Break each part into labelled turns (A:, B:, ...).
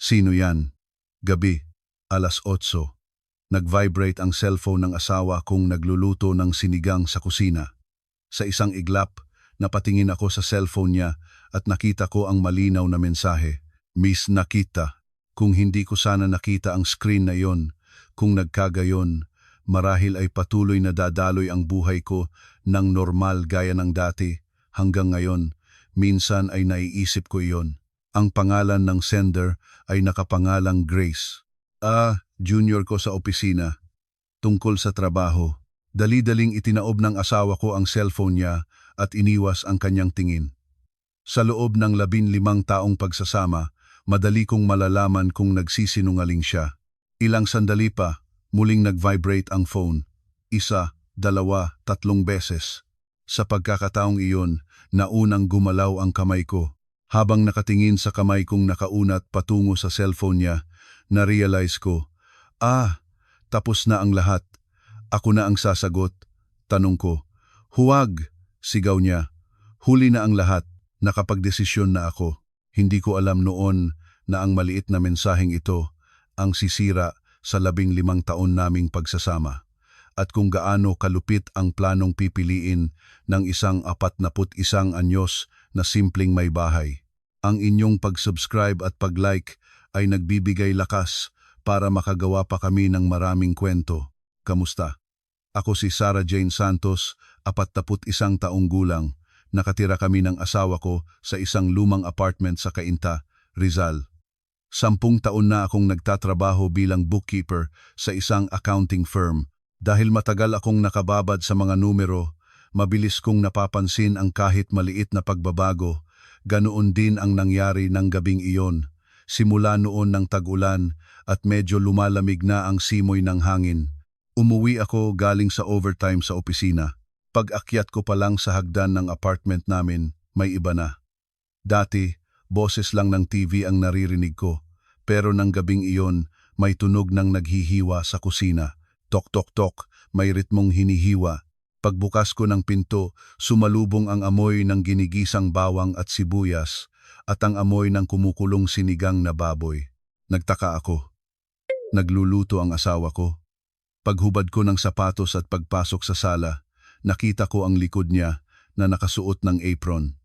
A: Sino yan? Gabi, 8:00. Nag-vibrate ang cellphone ng asawa kong nagluluto ng sinigang sa kusina. Sa isang iglap, napatingin ako sa cellphone niya at nakita ko ang malinaw na mensahe. Miss Nakita, kung hindi ko sana nakita ang screen na yon, kung nagkagayon, marahil ay patuloy na dadaloy ang buhay ko ng normal gaya ng dati. Hanggang ngayon, minsan ay naiisip ko iyon. Ang pangalan ng sender ay nakapangalang Grace. Junior ko sa opisina. Tungkol sa trabaho. Dali-daling itinaob ng asawa ko ang cellphone niya at iniwas ang kanyang tingin. Sa loob ng 15 taong pagsasama, madali kong malalaman kung nagsisinungaling siya. Ilang sandali pa, muling nag-vibrate ang phone. 1, 2, 3 beses. Sa pagkakataong iyon, naunang gumalaw ang kamay ko. Habang nakatingin sa kamay kong nakaunat patungo sa cellphone niya, na-realize ko, tapos na ang lahat. Ako na ang sasagot. Tanong ko, huwag, sigaw niya. Huli na ang lahat, nakapagdesisyon na ako. Hindi ko alam noon na ang maliit na mensaheng ito ang sisira sa 15 taon naming pagsasama. At kung gaano kalupit ang planong pipiliin ng isang 41 anyos na simpleng may bahay. Ang inyong pag-subscribe at pag-like ay nagbibigay lakas para makagawa pa kami ng maraming kwento. Kamusta? Ako si Sarah Jane Santos, 41 taong gulang. Nakatira kami ng asawa ko sa isang lumang apartment sa Cainta, Rizal. 10 taon na akong nagtatrabaho bilang bookkeeper sa isang accounting firm. Dahil matagal akong nakababad sa mga numero, mabilis kong napapansin ang kahit maliit na pagbabago. Ganoon din ang nangyari ng gabing iyon. Simula noon ng tag-ulan at medyo lumalamig na ang simoy ng hangin. Umuwi ako galing sa overtime sa opisina. Pag-akyat ko pa lang sa hagdan ng apartment namin, may iba na. Dati, boses lang ng TV ang naririnig ko. Pero ng gabing iyon, may tunog ng naghihiwa sa kusina. Tok tok tok, may ritmong hinihiwa. Pagbukas ko ng pinto, sumalubong ang amoy ng ginigisang bawang at sibuyas at ang amoy ng kumukulong sinigang na baboy. Nagtaka ako. Nagluluto ang asawa ko. Paghubad ko ng sapatos at pagpasok sa sala, nakita ko ang likod niya na nakasuot ng apron.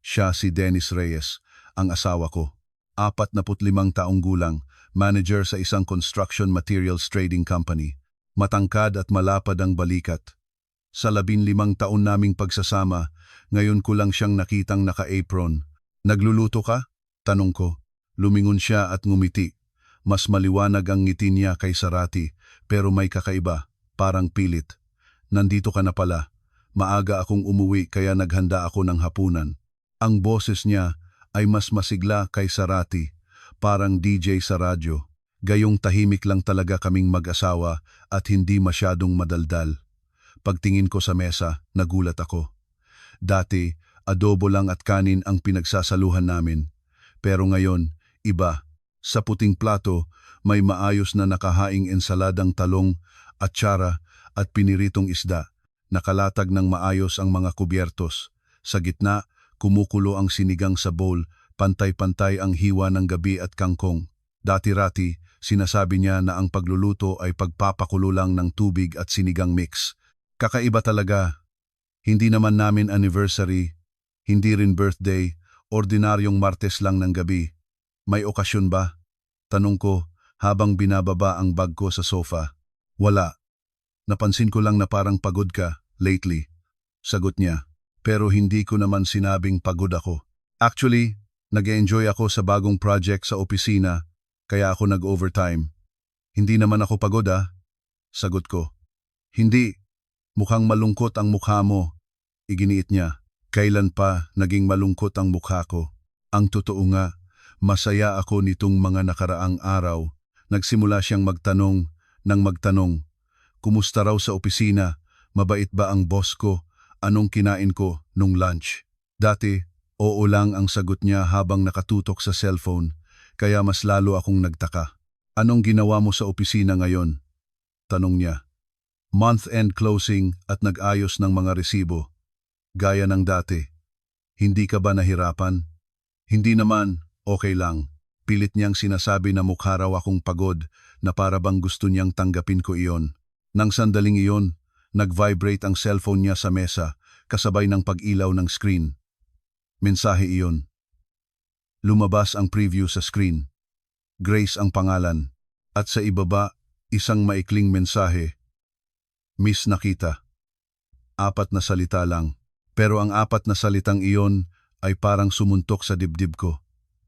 A: Siya si Dennis Reyes, ang asawa ko. 45 taong gulang, manager sa isang construction materials trading company. Matangkad at malapad ang balikat. Sa 15 taon naming pagsasama, ngayon ko lang siyang nakitang naka-apron. Nagluluto ka? Tanong ko. Lumingon siya at ngumiti. Mas maliwanag ang ngiti niya kay Sarati, pero may kakaiba, parang pilit. Nandito ka na pala. Maaga akong umuwi kaya naghanda ako ng hapunan. Ang boses niya ay mas masigla kay Sarati, parang DJ sa radyo. Gayong tahimik lang talaga kaming mag-asawa at hindi masyadong madaldal. Pagtingin ko sa mesa, nagulat ako. Dati, adobo lang at kanin ang pinagsasaluhan namin. Pero ngayon, iba. Sa puting plato, may maayos na nakahaing ensaladang talong, atsara at piniritong isda. Nakalatag ng maayos ang mga kubyertos. Sa gitna, kumukulo ang sinigang sa bowl, pantay-pantay ang hiwa ng gabi at kangkong. Dati-rati, sinasabi niya na ang pagluluto ay pagpapakulo lang ng tubig at sinigang mix. Kakaiba talaga. Hindi naman namin anniversary, hindi rin birthday, ordinaryong Martes lang ng gabi. May okasyon ba? Tanong ko habang binababa ang bag ko sa sofa. Wala. Napansin ko lang na parang pagod ka, lately. Sagot niya. Pero hindi ko naman sinabing pagod ako. Actually, nag-enjoy ako sa bagong project sa opisina, kaya ako nag-overtime. Hindi naman ako pagod Sagot ko. Hindi. Mukhang malungkot ang mukha mo. Iginiit niya. Kailan pa naging malungkot ang mukha ko? Ang totoo nga, masaya ako nitong mga nakaraang araw. Nagsimula siyang magtanong. Kumusta raw sa opisina? Mabait ba ang boss ko? Anong kinain ko nung lunch? Dati, oo lang ang sagot niya habang nakatutok sa cellphone, kaya mas lalo akong nagtaka. Anong ginawa mo sa opisina ngayon? Tanong niya. Month-end closing at nag-ayos ng mga resibo. Gaya ng dati. Hindi ka ba nahirapan? Hindi naman, okay lang. Pilit niyang sinasabi na mukha raw akong pagod na para bang gusto niyang tanggapin ko iyon. Nang sandaling iyon, nag-vibrate ang cellphone niya sa mesa kasabay ng pag-ilaw ng screen. Mensahe iyon. Lumabas ang preview sa screen. Grace ang pangalan. At sa ibaba, isang maikling mensahe. Miss Nakita. 4 na salita lang. Pero ang 4 na salitang iyon ay parang sumuntok sa dibdib ko.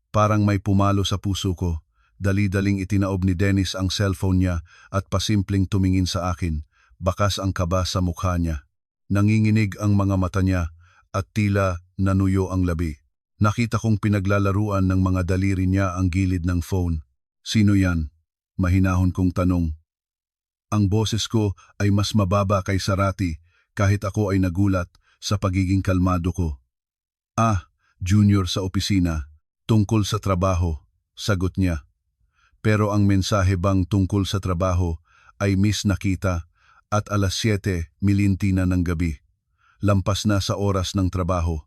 A: Parang may pumalo sa puso ko. Dali-daling itinaob ni Dennis ang cellphone niya at pasimpleng tumingin sa akin. Bakas ang kaba sa mukha niya. Nanginginig ang mga mata niya at tila nanuyo ang labi. Nakita kong pinaglalaruan ng mga daliri niya ang gilid ng phone. Sino yan? Mahinahon kong tanong. Ang boses ko ay mas mababa kay Sarati kahit ako ay nagulat sa pagiging kalmado ko. Junior sa opisina, tungkol sa trabaho, sagot niya. Pero ang mensahe bang tungkol sa trabaho ay Miss Nakita at alas 7:00 na ng gabi. Lampas na sa oras ng trabaho.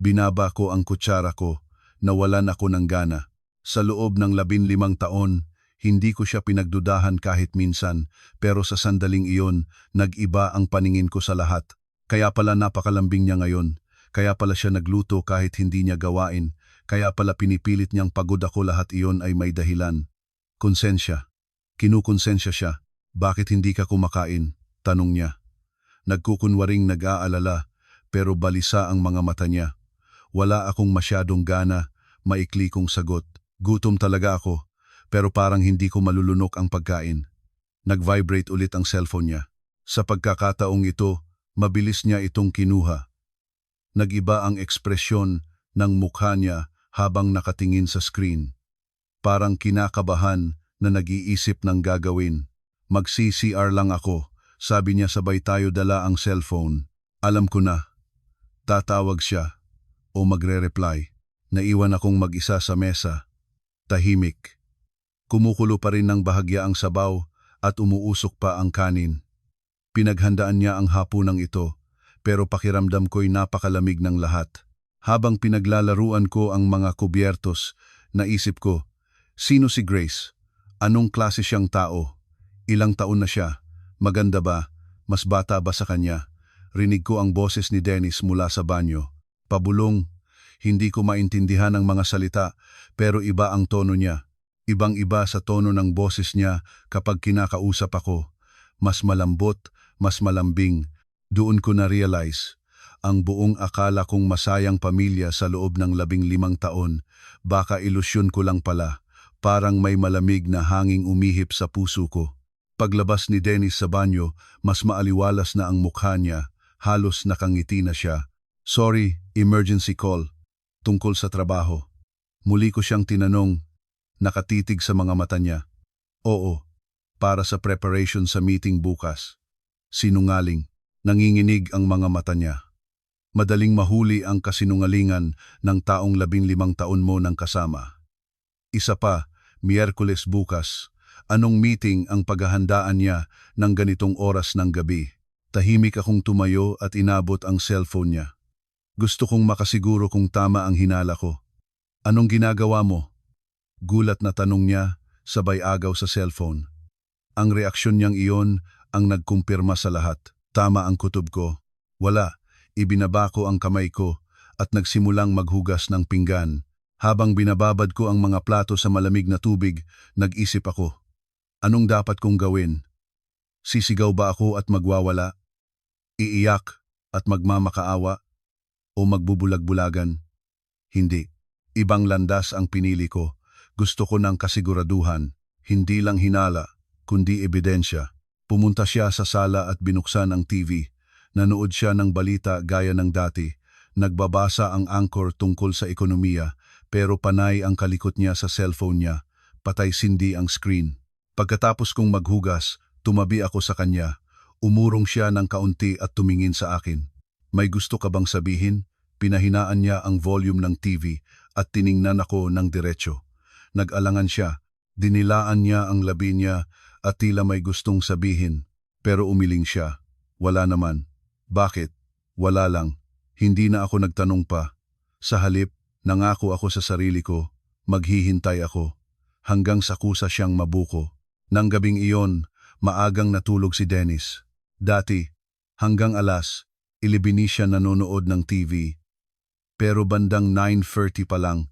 A: Binaba ko ang kutsara ko, nawalan ako ng gana. Sa loob ng 15 taon, hindi ko siya pinagdudahan kahit minsan, pero sa sandaling iyon, nag-iba ang paningin ko sa lahat. Kaya pala napakalambing niya ngayon, kaya pala siya nagluto kahit hindi niya gawain, kaya pala pinipilit niyang pagod ako, lahat iyon ay may dahilan. Konsensya. Kinukonsensya siya. Bakit hindi ka kumakain? Tanong niya. Nagkukunwaring nag-aalala, pero balisa ang mga mata niya. Wala akong masyadong gana, maikli kong sagot. Gutom talaga ako, pero parang hindi ko malulunok ang pagkain. Nag-vibrate ulit ang cellphone niya. Sa pagkakataong ito, mabilis niya itong kinuha. Nag-iba ang ekspresyon ng mukha niya habang nakatingin sa screen. Parang kinakabahan na nag-iisip ng gagawin. Mag-CCR lang ako, sabi niya sabay tayo dala ang cellphone. Alam ko na. Tatawag siya o magre-reply. Naiwan akong mag-isa sa mesa. Tahimik. Kumukulo pa rin ng bahagya ang sabaw at umuusok pa ang kanin. Pinaghandaan niya ang hapunang ito, pero pakiramdam ko'y napakalamig ng lahat. Habang pinaglalaruan ko ang mga kubyertos, naisip ko, sino si Grace? Anong klase siyang tao? Ilang taon na siya? Maganda ba? Mas bata ba sa kanya? Rinig ko ang boses ni Dennis mula sa banyo. Pabulong. Hindi ko maintindihan ang mga salita, pero iba ang tono niya. Ibang-iba sa tono ng boses niya kapag kinakausap ako. Mas malambot, mas malambing. Doon ko na-realize, ang buong akala kong masayang pamilya sa loob ng 15 taon, baka ilusyon ko lang pala, parang may malamig na hanging umihip sa puso ko. Paglabas ni Dennis sa banyo, mas maaliwalas na ang mukha niya, halos nakangiti na siya. Sorry, emergency call. Tungkol sa trabaho. Muli ko siyang tinanong, nakatitig sa mga mata niya. Oo, para sa preparation sa meeting bukas. Sinungaling. Nanginginig ang mga mata niya. Madaling mahuli ang kasinungalingan ng taong 15 taon mo ng kasama. Isa pa, Miyerkules bukas. Anong meeting ang paghahandaan niya ng ganitong oras ng gabi? Tahimik akong tumayo at inabot ang cellphone niya. Gusto kong makasiguro kung tama ang hinala ko. Anong ginagawa mo? Gulat na tanong niya, sabay agaw sa cellphone. Ang reaksyon niyang iyon ang nagkumpirma sa lahat. Tama ang kutob ko. Wala, ibinaba ko ang kamay ko at nagsimulang maghugas ng pinggan. Habang binababad ko ang mga plato sa malamig na tubig, nag-isip ako. Anong dapat kong gawin? Sisigaw ba ako at magwawala? Iiyak at magmamakaawa? O magbubulag-bulagan? Hindi. Ibang landas ang pinili ko. Gusto ko ng kasiguraduhan, hindi lang hinala, kundi ebidensya. Pumunta siya sa sala at binuksan ang TV. Nanood siya ng balita gaya ng dati. Nagbabasa ang anchor tungkol sa ekonomiya, pero panay ang kalikot niya sa cellphone niya. Patay sindi ang screen. Pagkatapos kong maghugas, tumabi ako sa kanya. Umurong siya ng kaunti at tumingin sa akin. May gusto ka bang sabihin? Pinahinaan niya ang volume ng TV at tiningnan ako ng diretso. Nag-alangan siya. Dinilaan niya ang labi niya at tila may gustong sabihin. Pero umiling siya. Wala naman. Bakit? Wala lang. Hindi na ako nagtanong pa. Sa halip, nangako ako sa sarili ko. Maghihintay ako hanggang sa kusa siyang mabuko. Nang gabing iyon, maagang natulog si Dennis. Dati, hanggang alas, 11 siya nanonood ng TV. Pero bandang 9:30 pa lang,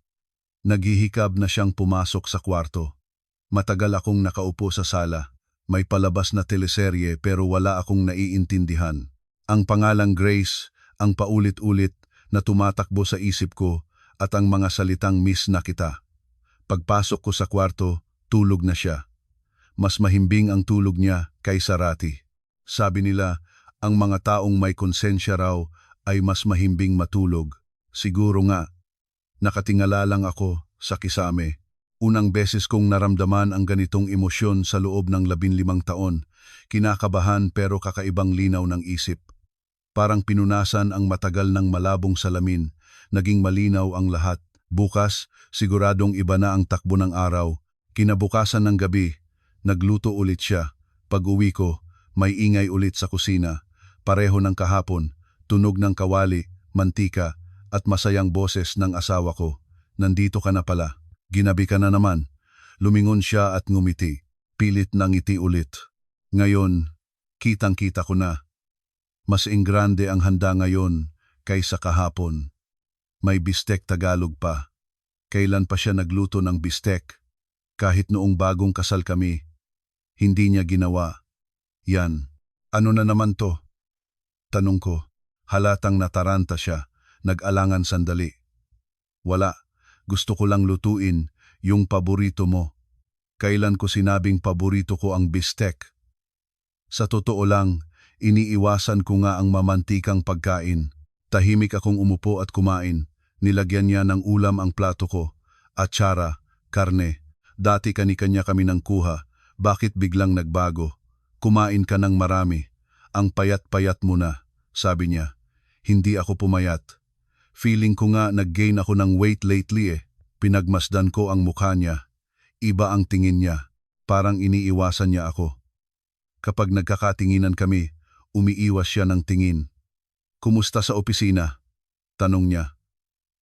A: naghihikab na siyang pumasok sa kwarto. Matagal akong nakaupo sa sala. May palabas na teleserye pero wala akong naiintindihan. Ang pangalang Grace, ang paulit-ulit na tumatakbo sa isip ko at ang mga salitang miss na kita. Pagpasok ko sa kwarto, tulog na siya. Mas mahimbing ang tulog niya kaysa Rati. Sabi nila, ang mga taong may konsensya raw ay mas mahimbing matulog. Siguro nga, nakatingala lang ako sa kisame. Unang beses kong naramdaman ang ganitong emosyon sa loob ng 15 taon. Kinakabahan pero kakaibang linaw ng isip. Parang pinunasan ang matagal ng malabong salamin. Naging malinaw ang lahat. Bukas, siguradong iba na ang takbo ng araw. Kinabukasan ng gabi, nagluto ulit siya. Pag-uwi ko, may ingay ulit sa kusina. Pareho ng kahapon, tunog ng kawali, mantika, at masayang boses ng asawa ko. Nandito ka na pala. Ginabi ka na naman. Lumingon siya at ngumiti. Pilit na ngiti ulit. Ngayon, kitang-kita ko na. Mas ingrande ang handa ngayon kaysa kahapon. May bistek Tagalog pa. Kailan pa siya nagluto ng bistek? Kahit noong bagong kasal kami, hindi niya ginawa. Yan. Ano na naman to? Tanong ko. Halatang nataranta siya. Nag-alangan sandali. Wala. Gusto ko lang lutuin yung paborito mo. Kailan ko sinabing paborito ko ang bistek? Sa totoo lang, iniiwasan ko nga ang mamantikang pagkain. Tahimik akong umupo at kumain. Nilagyan niya ng ulam ang plato ko. Atsara, karne. Dati kani-kanya kami ng kuha. Bakit biglang nagbago? Kumain ka ng marami. Ang payat-payat mo na, sabi niya. Hindi ako pumayat. Feeling ko nga nag-gain ako ng weight lately eh. Pinagmasdan ko ang mukha niya. Iba ang tingin niya. Parang iniiwasan niya ako. Kapag nagkakatinginan kami, umiiwas siya ng tingin. Kumusta sa opisina? Tanong niya.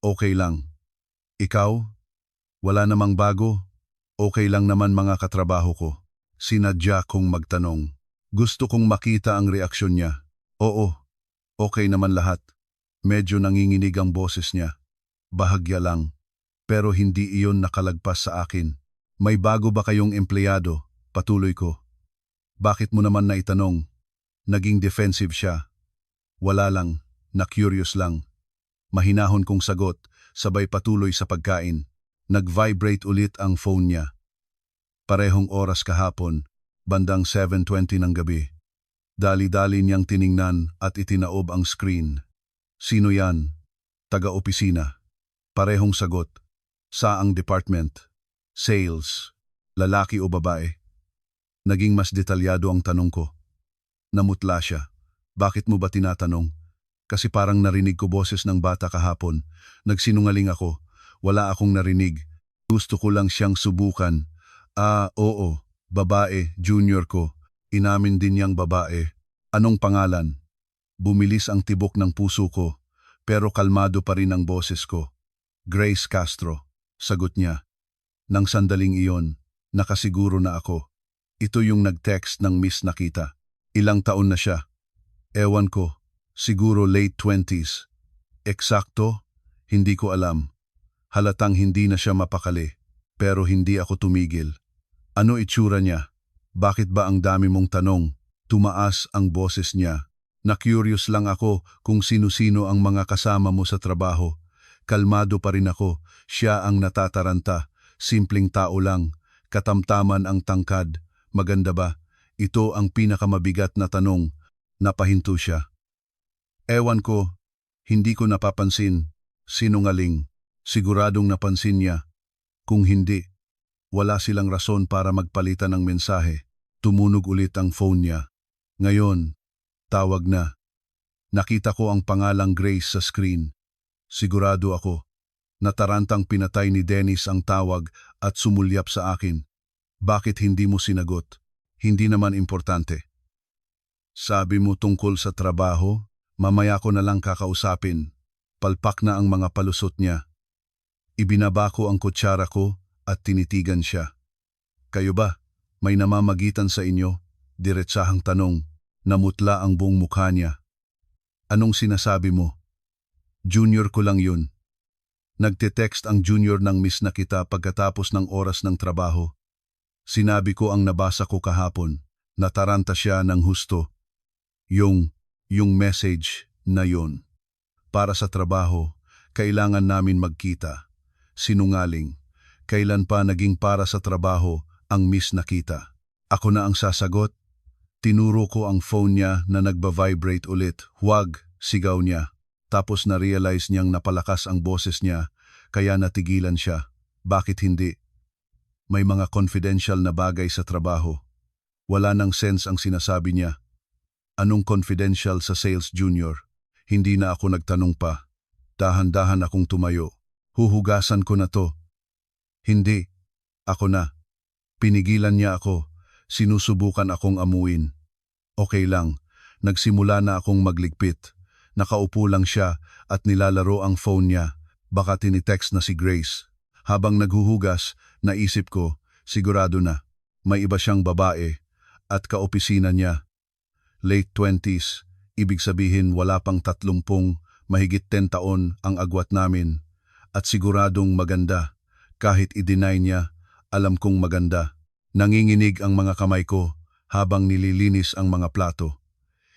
A: Okay lang. Ikaw? Wala namang bago? Okay lang naman mga katrabaho ko. Sinadya kong magtanong. Gusto kong makita ang reaksyon niya. Oo, okay naman lahat. Medyo nanginginig ang boses niya. Bahagya lang. Pero hindi iyon nakalagpas sa akin. May bago ba kayong empleyado? Patuloy ko. Bakit mo naman naitanong? Naging defensive siya. Wala lang, na-curious lang. Mahinahon kong sagot, sabay patuloy sa pagkain. Nag-vibrate ulit ang phone niya. Parehong oras kahapon, bandang 7:20 ng gabi. Dali-dali niyang tiningnan at itinaob ang screen. Sino yan? Taga-opisina. Parehong sagot. Saang department? Sales. Lalaki o babae? Naging mas detalyado ang tanong ko. Namutla siya. Bakit mo ba tinatanong? Kasi parang narinig ko boses ng bata kahapon. Nagsinungaling ako. Wala akong narinig. Gusto ko lang siyang subukan. Oo. Babae, junior ko. Inamin din niyang babae. Anong pangalan? Bumilis ang tibok ng puso ko, pero kalmado pa rin ang boses ko. Grace Castro, sagot niya. Nang sandaling iyon, nakasiguro na ako. Ito yung nag-text ng Miss Nakita. Ilang taon na siya? Ewan ko, siguro late 20s. Eksakto? Hindi ko alam. Halatang hindi na siya mapakali, pero hindi ako tumigil. Ano itsura niya? Bakit ba ang dami mong tanong? Tumaas ang boses niya. Na-curious lang ako kung sino-sino ang mga kasama mo sa trabaho. Kalmado pa rin ako, siya ang natataranta. Simpleng tao lang, katamtaman ang tangkad. Maganda ba? Ito ang pinakamabigat na tanong. Napahinto siya. Ewan ko, hindi ko napapansin. Sinungaling. Siguradong napansin niya. Kung hindi, wala silang rason para magpalitan ng mensahe. Tumunog ulit ang phone niya. Ngayon, tawag na. Nakita ko ang pangalang Grace sa screen. Sigurado ako. Natarantang pinatay ni Dennis ang tawag at sumulyap sa akin. Bakit hindi mo sinagot? Hindi naman importante. Sabi mo tungkol sa trabaho, mamaya ko na lang kakausapin. Palpak na ang mga palusot niya. Ibinaba ko ang kutsara ko at tinitigan siya. Kayo ba? May namamagitan sa inyo? Diretsahang tanong. Namutla ang buong mukha niya. Anong sinasabi mo? Junior ko lang yun. Nagte-text ang junior ng miss na kita pagkatapos ng oras ng trabaho. Sinabi ko ang nabasa ko kahapon. Nataranta siya ng husto. Yung message na yun. Para sa trabaho, kailangan namin magkita. Sinungaling. Kailan pa naging para sa trabaho ang miss na kita? Ako na ang sasagot. Tinuro ko ang phone niya na nagba-vibrate ulit. Huwag, sigaw niya. Tapos na-realize niyang napalakas ang boses niya, kaya natigilan siya. Bakit hindi? May mga confidential na bagay sa trabaho. Wala nang sense ang sinasabi niya. Anong confidential sa sales junior? Hindi na ako nagtanong pa. Dahan-dahan akong tumayo. Huhugasan ko na to. Hindi. Ako na. Pinigilan niya ako. Sinusubukan akong amuin. Okay lang. Nagsimula na akong magligpit. Nakaupo lang siya at nilalaro ang phone niya. Baka tinitext na si Grace. Habang naghuhugas, naisip ko, sigurado na. May iba siyang babae at kaopisina niya. Late 20s, ibig sabihin wala pang 30, mahigit 10 taon ang agwat namin. At siguradong maganda. Kahit i-deny niya, alam kong maganda. Nanginginig ang mga kamay ko habang nililinis ang mga plato.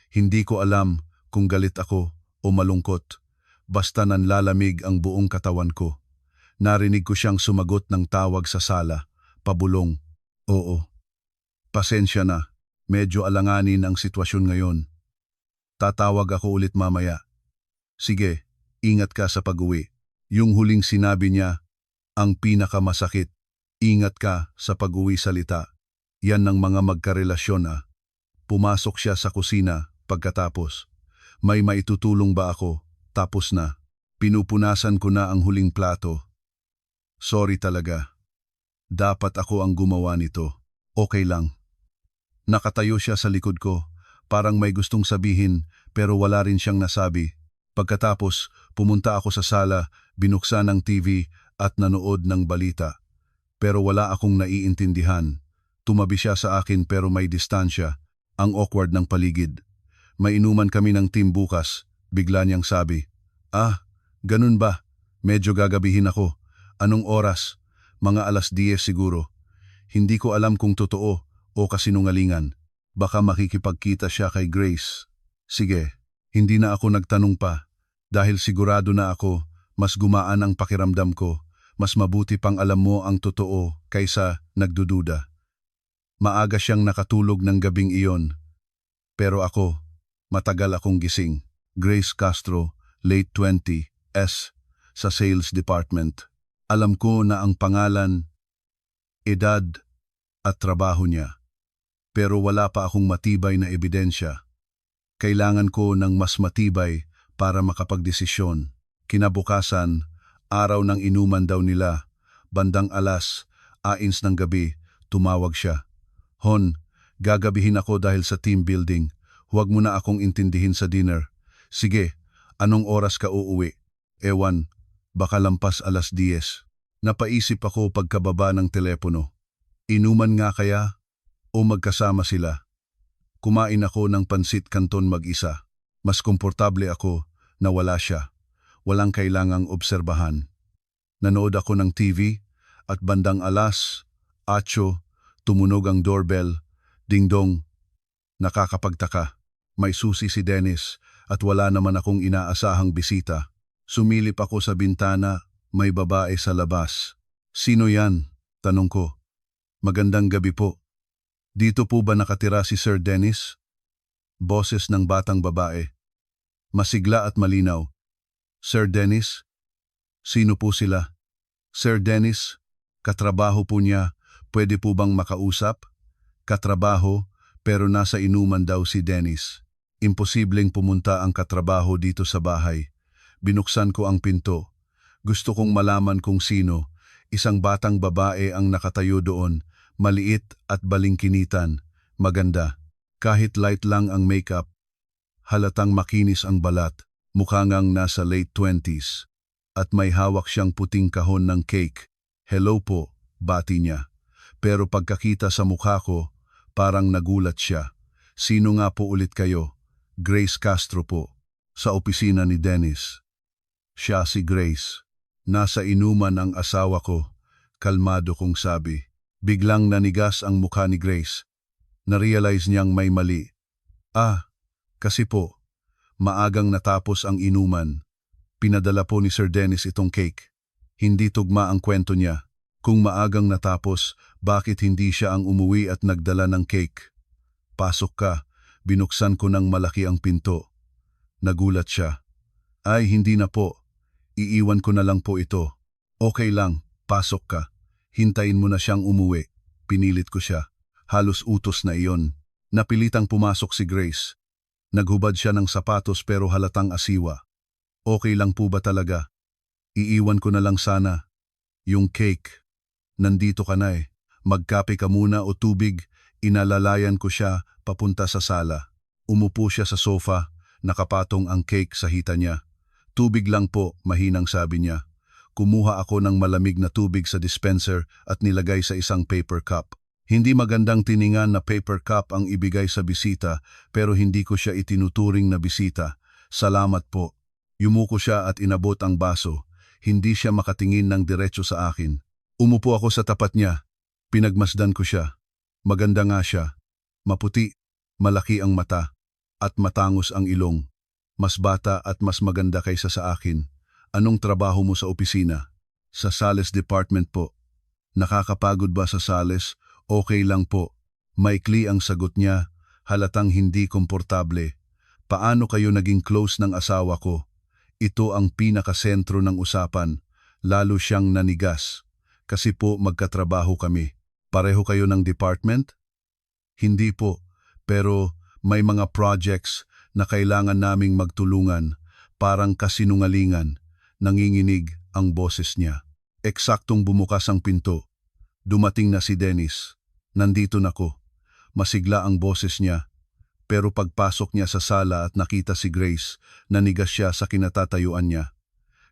A: Hindi ko alam kung galit ako o malungkot. Basta nanlalamig ang buong katawan ko. Narinig ko siyang sumagot ng tawag sa sala. Pabulong. Oo. Pasensya na. Medyo alanganin ang sitwasyon ngayon. Tatawag ako ulit mamaya. Sige, ingat ka sa pag-uwi. Yung huling sinabi niya, ang pinakamasakit. Ingat ka sa pag-uwi salita. Yan ng mga magkarelasyon ah. Pumasok siya sa kusina pagkatapos. May maitutulong ba ako? Tapos na. Pinupunasan ko na ang huling plato. Sorry talaga. Dapat ako ang gumawa nito. Okay lang. Nakatayo siya sa likod ko. Parang may gustong sabihin pero wala rin siyang nasabi. Pagkatapos, pumunta ako sa sala, binuksan ang TV at nanood ng balita. Pero wala akong naiintindihan. Tumabi siya sa akin pero may distansya. Ang awkward ng paligid. May inuman kami ng team bukas. Bigla niyang sabi, ganun ba? Medyo gagabihin ako. Anong oras? Mga 10:00 siguro. Hindi ko alam kung totoo o kasinungalingan. Baka makikipagkita siya kay Grace. Sige, hindi na ako nagtanong pa. Dahil sigurado na ako, mas gumaan ang pakiramdam ko. Mas mabuti pang alam mo ang totoo kaysa nagdududa. Maaga siyang nakatulog ng gabing iyon. Pero ako, matagal akong gising. Grace Castro, late 20s, sa sales department. Alam ko na ang pangalan, edad, at trabaho niya. Pero wala pa akong matibay na ebidensya. Kailangan ko ng mas matibay para makapagdesisyon. Kinabukasan, araw ng inuman daw nila, bandang 6:00 ng gabi, tumawag siya. Hon, gagabihin ako dahil sa team building. Huwag mo na akong intindihin sa dinner. Sige, anong oras ka uuwi? Ewan, baka lampas 10:00. Napaisip ako pagkababa ng telepono. Inuman nga kaya o magkasama sila? Kumain ako ng pansit canton mag-isa. Mas komportable ako na wala siya. Walang kailangang obserbahan. Nanood ako ng TV at bandang 8:00, tumunog ang doorbell. Ding-dong. Nakakapagtaka. May susi si Dennis at wala naman akong inaasahang bisita. Sumilip ako sa bintana, may babae sa labas. Sino yan? Tanong ko. Magandang gabi po. Dito po ba nakatira si Sir Dennis? Boses ng batang babae. Masigla at malinaw. Sir Dennis? Sino po sila? Sir Dennis, katrabaho po niya, pwede po bang makausap? Katrabaho, pero nasa inuman daw si Dennis. Imposibleng pumunta ang katrabaho dito sa bahay. Binuksan ko ang pinto. Gusto kong malaman kung sino. Isang batang babae ang nakatayo doon, maliit at balingkinitan, maganda. Kahit light lang ang makeup, halatang makinis ang balat, mukha ngang nasa late 20s. at may hawak siyang puting kahon ng cake. "Hello po," bati niya. Pero pagkakita sa mukha ko, parang nagulat siya. "Sino nga po ulit kayo?" "Grace Castro po." "Sa opisina ni Dennis." Siya si Grace. "Nasa inuman ang asawa ko," kalmado kong sabi. Biglang nanigas ang mukha ni Grace. Narealize niyang may mali. Kasi po, maagang natapos ang inuman. Pinadala po ni Sir Dennis itong cake." Hindi tugma ang kwento niya. Kung maagang natapos, bakit hindi siya ang umuwi at nagdala ng cake? "Pasok ka." Binuksan ko ng malaki ang pinto. Nagulat siya. "Ay, hindi na po. Iiwan ko na lang po ito." "Okay lang, pasok ka. Hintayin mo na siyang umuwi." Pinilit ko siya. Halos utos na iyon. Napilitang pumasok si Grace. Naghubad siya ng sapatos pero halatang asiwa. "Okay lang po ba talaga? Iiwan ko na lang sana. Yung cake. Nandito ka na eh. Magkape ka muna o tubig." Inalalayan ko siya papunta sa sala. Umupo siya sa sofa, nakapatong ang cake sa hita niya. "Tubig lang po," mahinang sabi niya. Kumuha ako ng malamig na tubig sa dispenser at nilagay sa isang paper cup. Hindi magandang tiningan na paper cup ang ibigay sa bisita, pero hindi ko siya itinuturing na bisita. "Salamat po." Yumuko siya at inabot ang baso. Hindi siya makatingin ng diretso sa akin. Umupo ako sa tapat niya. Pinagmasdan ko siya. Maganda nga siya. Maputi, malaki ang mata, at matangos ang ilong. Mas bata at mas maganda kaysa sa akin. "Anong trabaho mo sa opisina?" "Sa sales department po." "Nakakapagod ba sa sales?" "Okay lang po." Maikli ang sagot niya, halatang hindi komportable. "Paano kayo naging close ng asawa ko?" Ito ang pinakasentro ng usapan. Lalo siyang nanigas. "Kasi po magkatrabaho kami." "Pareho kayo ng department?" "Hindi po, pero may mga projects na kailangan naming magtulungan." Parang kasinungalingan. Nanginginig ang boses niya. Eksaktong bumukas ang pinto. Dumating na si Dennis. "Nandito na ko." Masigla ang boses niya. Pero pagpasok niya sa sala at nakita si Grace, nanigas siya sa kinatatayuan niya.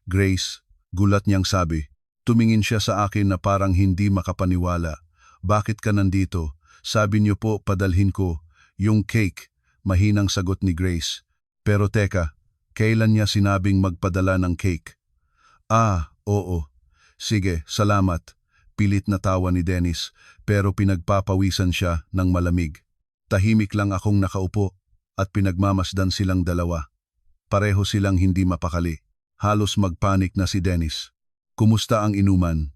A: "Grace," gulat niyang sabi. Tumingin siya sa akin na parang hindi makapaniwala. "Bakit ka nandito?" "Sabi niyo po padalhin ko yung cake," mahinang sagot ni Grace. "Pero teka, kailan niya sinabing magpadala ng cake?" Oo. "Sige, salamat." Pilit na tawa ni Dennis, pero pinagpapawisan siya ng malamig. Tahimik lang akong nakaupo at pinagmamasdan silang dalawa. Pareho silang hindi mapakali. Halos magpanik na si Dennis. "Kumusta ang inuman?"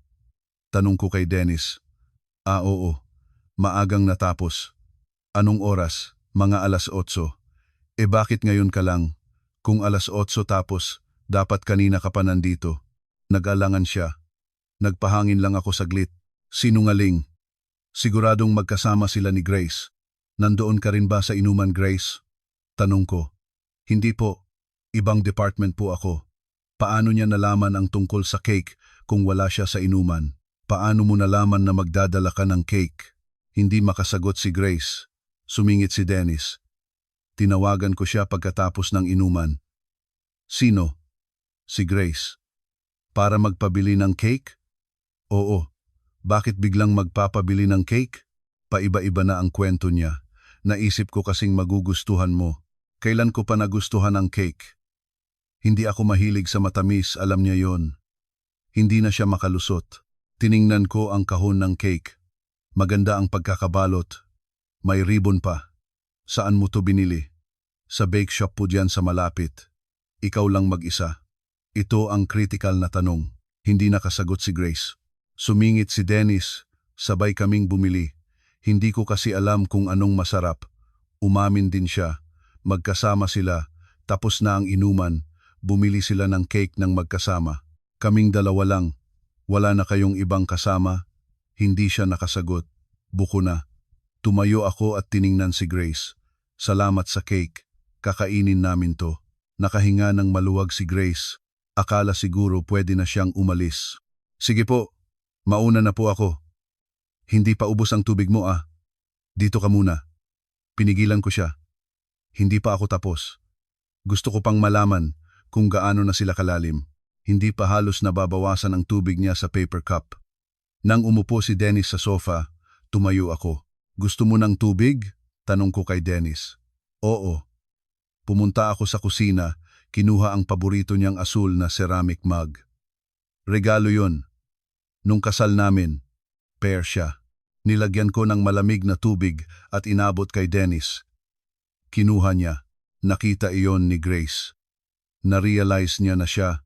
A: Tanong ko kay Dennis. Oo. Maagang natapos." "Anong oras?" "Mga 8:00. Bakit ngayon ka lang? Kung 8:00 tapos, dapat kanina ka pa nandito." Nag-alangan siya. "Nagpahangin lang ako saglit." "Sinungaling." "Siguradong magkasama sila ni Grace." "Nandoon ka rin ba sa inuman, Grace?" Tanong ko. "Hindi po. Ibang department po ako." "Paano niya nalaman ang tungkol sa cake kung wala siya sa inuman?" "Paano mo nalaman na magdadala ka ng cake?" Hindi makasagot si Grace. Sumingit si Dennis. Tinawagan ko siya pagkatapos ng inuman. "Sino?" "Si Grace." "Para magpabili ng cake?" "Oo." "Bakit biglang magpapabili ng cake?" Paiba-iba na ang kwento niya. Naisip ko kasing magugustuhan mo. Kailan ko pa nagustuhan ang cake? Hindi ako mahilig sa matamis, alam niya yon. Hindi na siya makalusot. Tiningnan ko ang kahon ng cake. Maganda ang pagkakabalot. May ribbon pa. "Saan mo to binili?" "Sa bake shop po diyan sa malapit." "Ikaw lang mag-isa?" Ito ang critical na tanong. Hindi nakasagot si Grace. Sumingit si Dennis. Sabay kaming bumili. Hindi ko kasi alam kung anong masarap. Umamin din siya. Magkasama sila. Tapos na ang inuman. Bumili sila ng cake ng magkasama. Kaming dalawa lang. "Wala na kayong ibang kasama?" Hindi siya nakasagot. Buko na. Tumayo ako at tiningnan si Grace. "Salamat sa cake. Kakainin namin to." Nakahinga ng maluwag si Grace. Akala siguro pwede na siyang umalis. "Sige po, mauna na po ako." "Hindi pa ubos ang tubig mo ah." "Dito ka muna." Pinigilan ko siya. "Hindi pa ako tapos. Gusto ko pang malaman kung gaano na sila kalalim." Hindi pa halos nababawasan ang tubig niya sa paper cup. Nang umupo si Dennis sa sofa, tumayo ako. Gusto mo ng tubig? Tanong ko kay Dennis. Oo. Pumunta ako sa kusina, kinuha ang paborito niyang asul na ceramic mug. Regalo yon. Nung kasal namin, pair siya. Nilagyan ko ng malamig na tubig at inabot kay Dennis. Kinuha niya. Nakita iyon ni Grace. Na-realize niya na siya.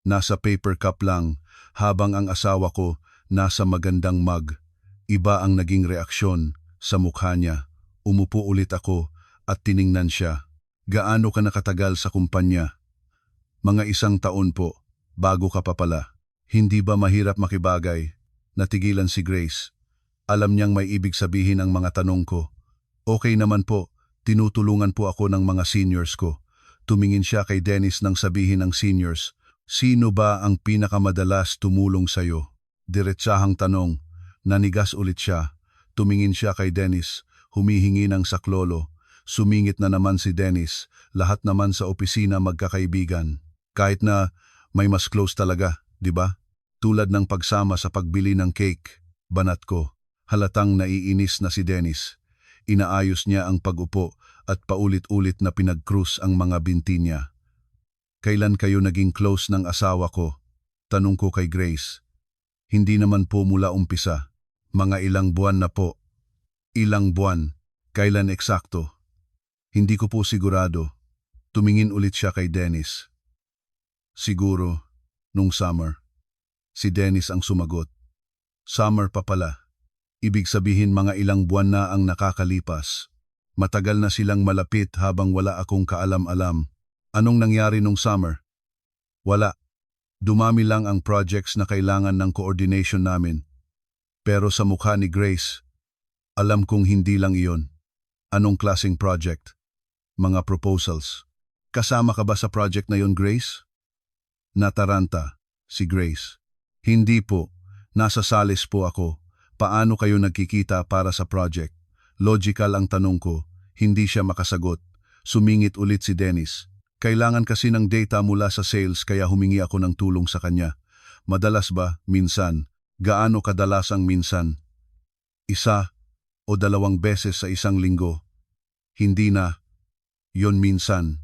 A: Nasa paper cup lang, habang ang asawa ko nasa magandang mug. Iba ang naging reaksyon sa mukha niya. Umupo ulit ako at tiningnan siya. Gaano ka nakatagal sa kumpanya? Mga 1 taon po, bago ka pa pala. Hindi ba mahirap makibagay? Natigilan si Grace. Alam niyang may ibig sabihin ang mga tanong ko. Okay naman po, tinutulungan po ako ng mga seniors ko. Tumingin siya kay Dennis nang sabihin ng seniors, sino ba ang pinakamadalas tumulong sa'yo? Diretsahang tanong, nanigas ulit siya. Tumingin siya kay Dennis, humihingi ng saklolo. Sumingit na naman si Dennis, lahat naman sa opisina magkakaibigan. Kahit na may mas close talaga, di ba? Tulad ng pagsama sa pagbili ng cake, banat ko. Halatang naiinis na si Dennis. Inaayos niya ang pag-upo at paulit-ulit na pinag-cruise ang mga binti niya. Kailan kayo naging close ng asawa ko? Tanong ko kay Grace. Hindi naman po mula umpisa. Mga ilang buwan na po. Ilang buwan? Kailan eksakto? Hindi ko po sigurado. Tumingin ulit siya kay Dennis. Siguro, nung summer. Si Dennis ang sumagot. Summer pa pala. Ibig sabihin mga ilang buwan na ang nakakalipas. Matagal na silang malapit habang wala akong kaalam-alam. Anong nangyari nung summer? Wala. Dumami lang ang projects na kailangan ng coordination namin. Pero sa mukha ni Grace, alam kong hindi lang iyon. Anong klaseng project? Mga proposals. Kasama ka ba sa project na yon, Grace? Nataranta, si Grace. Hindi po. Nasa salis po ako. Paano kayo nagkikita para sa project? Logical ang tanong ko. Hindi siya makasagot. Sumingit ulit si Dennis. Kailangan kasi ng data mula sa sales kaya humingi ako ng tulong sa kanya. Madalas ba? Minsan. Gaano kadalas ang minsan? 1 o 2 beses sa isang linggo. Hindi na. Yon minsan.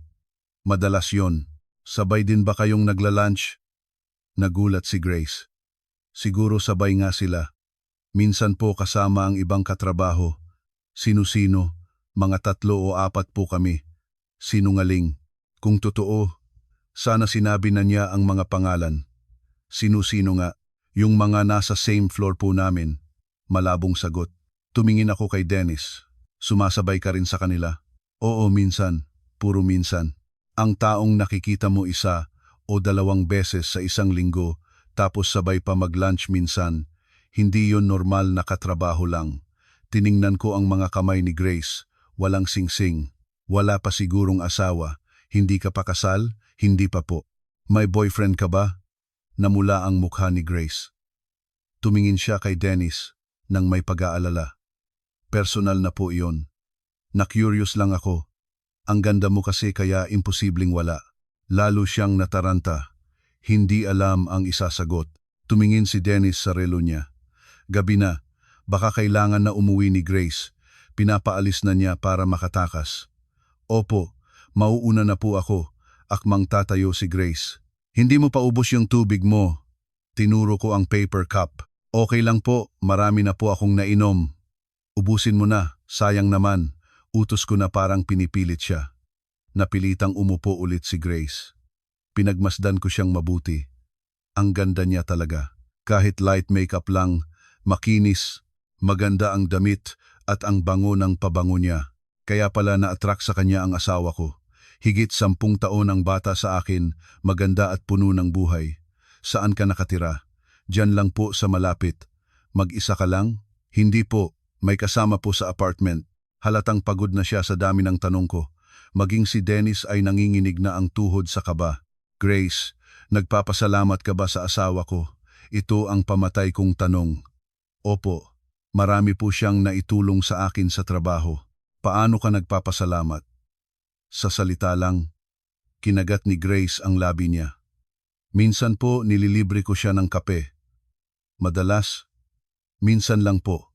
A: Madalas yon. Sabay din ba kayong nagla-lunch? Nagulat si Grace. Siguro sabay nga sila. Minsan po kasama ang ibang katrabaho. Sino-sino, mga 3 o 4 po kami. Sinungaling. Kung totoo, sana sinabi na niya ang mga pangalan. Sino-sino nga, yung mga nasa same floor po namin. Malabong sagot. Tumingin ako kay Dennis. Sumasabay ka rin sa kanila? Oo, minsan. Puro minsan. Ang taong nakikita mo 1 o 2 beses sa isang linggo, tapos sabay pa mag-lunch minsan, hindi yon normal na katrabaho lang. Tiningnan ko ang mga kamay ni Grace, walang singsing, wala pa sigurong asawa. Hindi ka pa kasal? Hindi pa po. May boyfriend ka ba? Namula ang mukha ni Grace. Tumingin siya kay Dennis nang may pag-aalala. Personal na po iyon. Na-curious lang ako. Ang ganda mo kasi kaya imposibleng wala. Lalo siyang nataranta. Hindi alam ang isasagot. Tumingin si Dennis sa relo niya. Gabi na, baka kailangan na umuwi ni Grace. Pinapaalis na niya para makatakas. Opo, mauuna na po ako. Akmang tatayo si Grace. Hindi mo paubos yung tubig mo. Tinuro ko ang paper cup. Okay lang po, marami na po akong nainom. Ubusin mo na, sayang naman. Utos ko na parang pinipilit siya. Napilitang umupo ulit si Grace. Pinagmasdan ko siyang mabuti. Ang ganda niya talaga. Kahit light makeup lang, makinis, maganda ang damit at ang bango ng pabango niya. Kaya pala na-attract sa kanya ang asawa ko. Higit 10 taon ang bata sa akin, maganda at puno ng buhay. Saan ka nakatira? Diyan lang po sa malapit. Mag-isa ka lang? Hindi po, may kasama po sa apartment. Halatang pagod na siya sa dami ng tanong ko. Maging si Dennis ay nanginginig na ang tuhod sa kaba. Grace, nagpapasalamat ka ba sa asawa ko? Ito ang pamatay kong tanong. Opo, marami po siyang naitulong sa akin sa trabaho. Paano ka nagpapasalamat? Sa salita lang, kinagat ni Grace ang labi niya. Minsan po nililibre ko siya ng kape. Madalas, minsan lang po.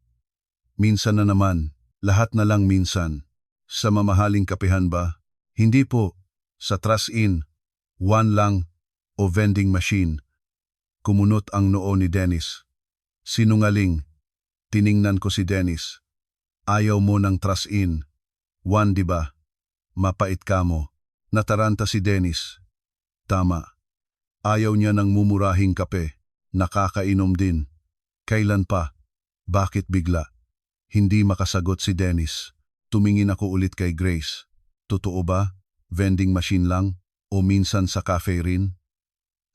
A: Minsan na naman, lahat na lang minsan. Sa mamahaling kapehan ba? Hindi po. Sa trust-in, one lang, o vending machine. Kumunot ang noo ni Dennis. Sinungaling. Tiningnan ko si Dennis. Ayaw mo ng trust-in. One, di ba? Mapait ka mo. Nataranta si Dennis. Tama. Ayaw niya ng mumurahing kape. Nakakainom din. Kailan pa? Bakit bigla? Hindi makasagot si Dennis. Tumingin ako ulit kay Grace. Totoo ba? Vending machine lang? O minsan sa cafe rin?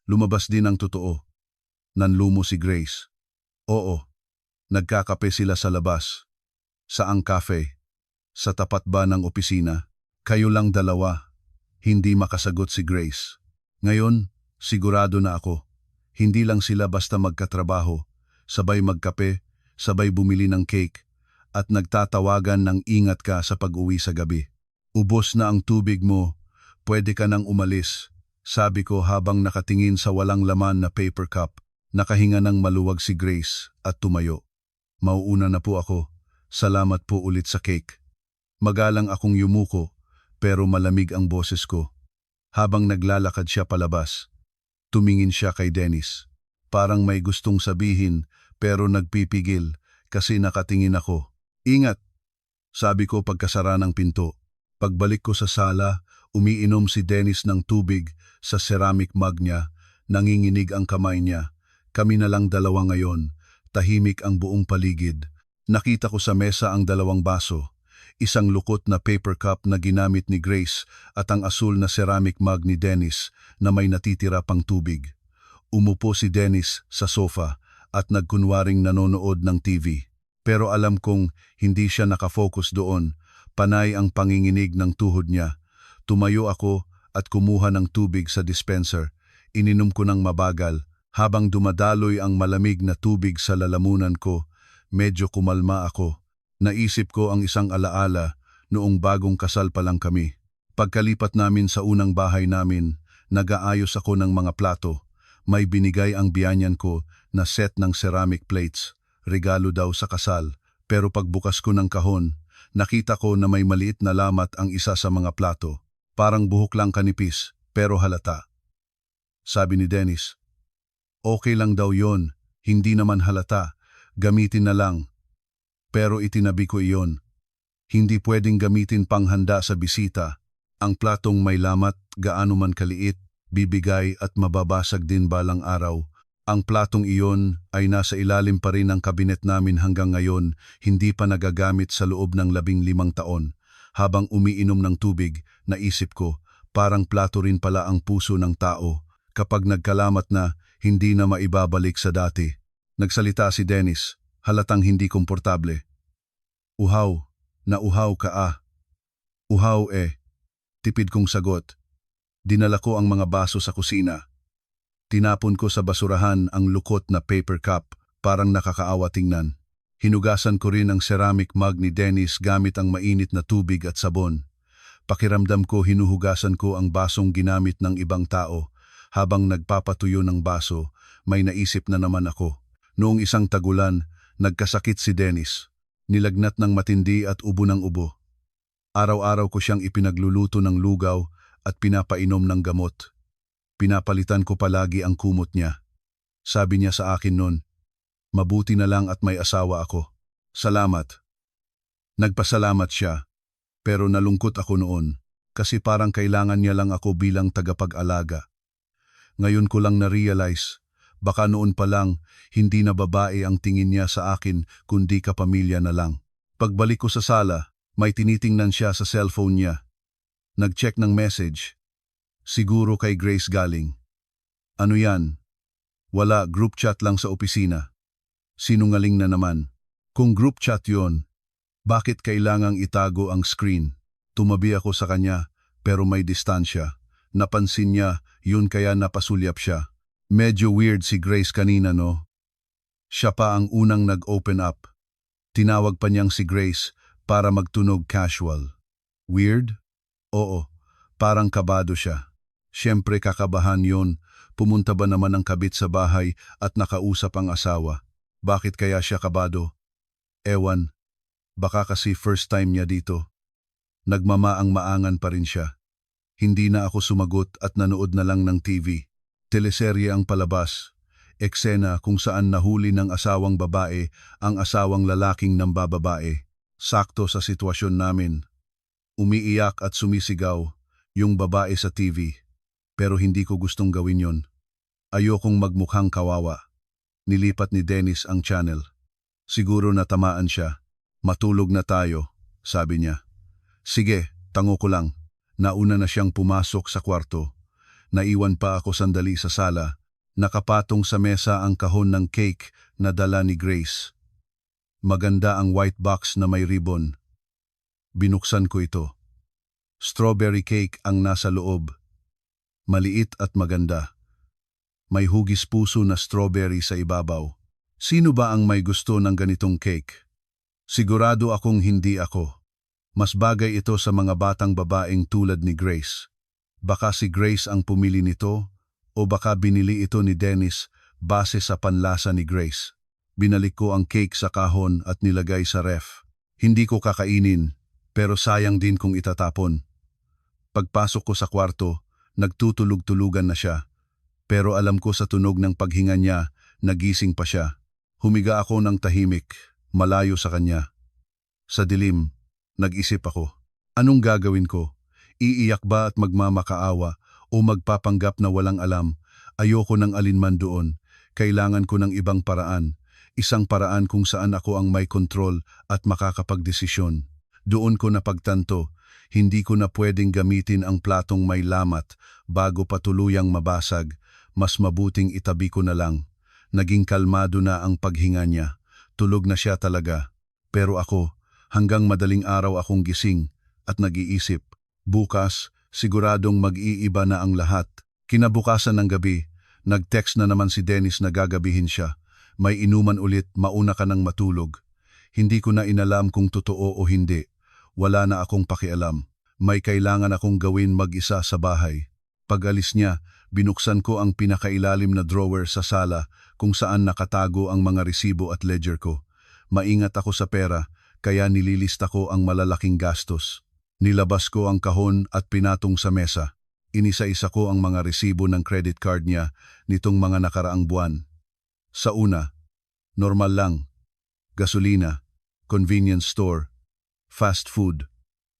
A: Lumabas din ang totoo. Nanlumo si Grace. Oo. Nagkakape sila sa labas. Saang cafe? Sa tapat ba ng opisina? Kayo lang dalawa. Hindi makasagot si Grace. Ngayon, sigurado na ako. Hindi lang sila basta magkatrabaho. Sabay magkape, sabay bumili ng cake, at nagtatawagan ng ingat ka sa pag-uwi sa gabi. Ubos na ang tubig mo, pwede ka nang umalis. Sabi ko habang nakatingin sa walang laman na paper cup. Nakahinga ng maluwag si Grace at tumayo. Mauuna na po ako. Salamat po ulit sa cake. Magalang akong yumuko, pero malamig ang boses ko. Habang naglalakad siya palabas, tumingin siya kay Dennis. Parang may gustong sabihin, pero nagpipigil kasi nakatingin ako. Ingat! Sabi ko pagkasara ng pinto. Pagbalik ko sa sala, umiinom si Dennis ng tubig sa ceramic mug niya. Nanginginig ang kamay niya. Kami na lang dalawa ngayon. Tahimik ang buong paligid. Nakita ko sa mesa ang dalawang baso. Isang lukot na paper cup na ginamit ni Grace at ang asul na ceramic mug ni Dennis na may natitira pang tubig. Umupo si Dennis sa sofa at nagkunwaring nanonood ng TV. Pero alam kong hindi siya nakafocus doon. Panay ang panginginig ng tuhod niya. Tumayo ako at kumuha ng tubig sa dispenser. Ininom ko ng mabagal. Habang dumadaloy ang malamig na tubig sa lalamunan ko, medyo kumalma ako. Naisip ko ang isang alaala noong bagong kasal pa lang kami. Pagkalipat namin sa unang bahay namin, nag-aayos ako ng mga plato. May binigay ang biyanyan ko na set ng ceramic plates. Regalo daw sa kasal. Pero pagbukas ko ng kahon, nakita ko na may maliit na lamat ang isa sa mga plato. Parang buhok lang kanipis, pero halata. Sabi ni Dennis, okay lang daw yon, hindi naman halata, gamitin na lang. Pero itinabi ko iyon. Hindi pwedeng gamitin panghanda sa bisita. Ang platong may lamat, gaano man kaliit, bibigay at mababasag din balang araw. Ang platong iyon ay nasa ilalim pa rin ng kabinet namin hanggang ngayon, hindi pa nagagamit sa loob ng 15 taon. Habang umiinom ng tubig, naisip ko, parang plato rin pala ang puso ng tao. Kapag nagkalamat na, hindi na maibabalik sa dati. Nagsalita si Dennis, halatang hindi komportable. Uhaw, nauhaw ka ah. Uhaw eh. Tipid kong sagot. Dinala ko ang mga baso sa kusina. Tinapon ko sa basurahan ang lukot na paper cup, parang nakakaawa tingnan. Hinugasan ko rin ang ceramic mug ni Dennis gamit ang mainit na tubig at sabon. Pakiramdam ko hinuhugasan ko ang basong ginamit ng ibang tao. Habang nagpapatuyo ng baso, may naisip na naman ako. Noong isang tagulan, nagkasakit si Dennis. Nilagnat ng matindi at ubo ng ubo. Araw-araw ko siyang ipinagluluto ng lugaw at pinapainom ng gamot. Pinapalitan ko palagi ang kumot niya. Sabi niya sa akin noon, mabuti na lang at may asawa ako. Salamat. Nagpasalamat siya, pero nalungkot ako noon kasi parang kailangan niya lang ako bilang tagapag-alaga. Ngayon ko lang na-realize, baka noon pa lang, hindi na babae ang tingin niya sa akin kundi kapamilya na lang. Pagbalik ko sa sala, may tinitingnan siya sa cellphone niya. Nag-check ng message. Siguro kay Grace galing. Ano yan? Wala, group chat lang sa opisina. Sinungaling na naman. Kung group chat yon, bakit kailangang itago ang screen? Tumabi ako sa kanya, pero may distansya. Napansin niya, yun kaya napasulyap siya. Medyo weird si Grace kanina no? Siya pa ang unang nag-open up. Tinawag pa niyang si Grace para magtunog casual. Weird? Oo, parang kabado siya. Siyempre kakabahan yon, Pumunta ba naman ang kabit sa bahay at nakausap ang asawa? Bakit kaya siya kabado? Ewan, baka kasi first time niya dito. Nagmamaang-maangan pa rin siya. Hindi na ako sumagot at nanood na lang ng TV. Teleserye ang palabas. Eksena kung saan nahuli ng asawang babae ang asawang lalaking nambababae. Sakto sa sitwasyon namin. Umiiyak at sumisigaw yung babae sa TV. Pero hindi ko gustong gawin yon. Ayokong magmukhang kawawa. Nilipat ni Dennis ang channel. Siguro natamaan siya. Matulog na tayo, sabi niya. Sige, tango ko lang. Nauna na siyang pumasok sa kwarto. Naiwan pa ako sandali sa sala. Nakapatong sa mesa ang kahon ng cake na dala ni Grace. Maganda ang white box na may ribbon. Binuksan ko ito. Strawberry cake ang nasa loob. Maliit at maganda. May hugis puso na strawberry sa ibabaw. Sino ba ang may gusto ng ganitong cake? Sigurado akong hindi ako. Mas bagay ito sa mga batang babaeng tulad ni Grace. Baka si Grace ang pumili nito o baka binili ito ni Dennis base sa panlasa ni Grace. Binalik ko ang cake sa kahon at nilagay sa ref. Hindi ko kakainin, pero sayang din kung itatapon. Pagpasok ko sa kwarto, nagtutulog-tulugan na siya. Pero alam ko sa tunog ng paghinga niya, nagising pa siya. Humiga ako ng tahimik, malayo sa kanya. Sa dilim, nag-isip ako. Anong gagawin ko? Iiyak ba at magmamakaawa o magpapanggap na walang alam? Ayoko ng alinman doon. Kailangan ko ng ibang paraan. Isang paraan kung saan ako ang may kontrol at makakapagdesisyon. Doon ko napagtanto, hindi ko na pwedeng gamitin ang platong may lamat bago pa tuluyang mabasag. Mas mabuting itabi ko na lang. Naging kalmado na ang paghinga niya. Tulog na siya talaga. Pero ako, hanggang madaling araw akong gising at nag-iisip. Bukas, siguradong mag-iiba na ang lahat. Kinabukasan ng gabi, nag-text na naman si Dennis na gagabihin siya. May inuman ulit, mauna ka nang matulog. Hindi ko na inalam kung totoo o hindi. Wala na akong pakialam. May kailangan akong gawin mag-isa sa bahay. Pag-alis niya, binuksan ko ang pinakailalim na drawer sa sala kung saan nakatago ang mga resibo at ledger ko. Maingat ako sa pera, kaya nililista ko ang malalaking gastos. Nilabas ko ang kahon at pinatong sa mesa. Inisa-isa ko ang mga resibo ng credit card niya nitong mga nakaraang buwan. Sa una, normal lang. Gasolina, convenience store, fast food.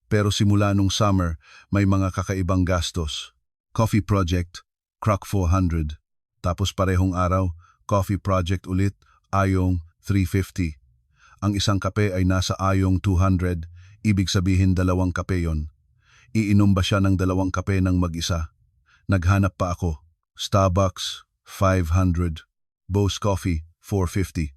A: Pero simula nung summer, may mga kakaibang gastos. Coffee project, Crock 400. Tapos parehong araw, coffee project ulit, Ayong 350. Ang isang kape ay nasa Ayong 200, ibig sabihin 2 kape yon. Iinom ba siya ng 2 kape ng mag-isa? Naghanap pa ako. Starbucks, 500. Bose Coffee, 450.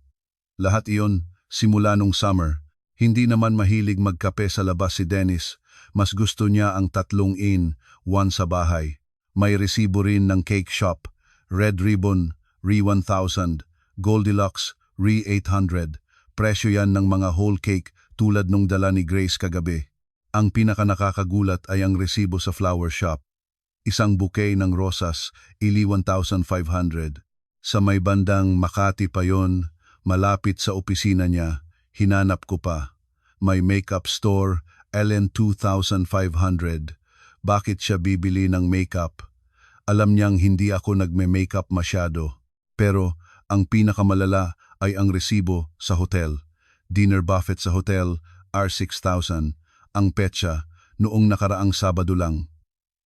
A: Lahat iyon, simula nung summer. Hindi naman mahilig magkape sa labas si Dennis. Mas gusto niya ang 3 in, 1 sa bahay. May resibo rin ng cake shop, Red Ribbon, Re 1000, Goldilocks, Re 800. Presyo yan ng mga whole cake tulad nung dala ni Grace kagabi. Ang pinakanakakagulat ay ang resibo sa flower shop. Isang bouquet ng rosas, 1,500. Sa may bandang Makati pa yon, malapit sa opisina niya, hinanap ko pa. May makeup store, LN 2,500. Bakit siya bibili ng makeup? Alam niyang hindi ako nagme-makeup masyado. Pero ang pinakamalala ay ang resibo sa hotel. Dinner buffet sa hotel, R6,000. Ang petsa, noong nakaraang Sabado lang.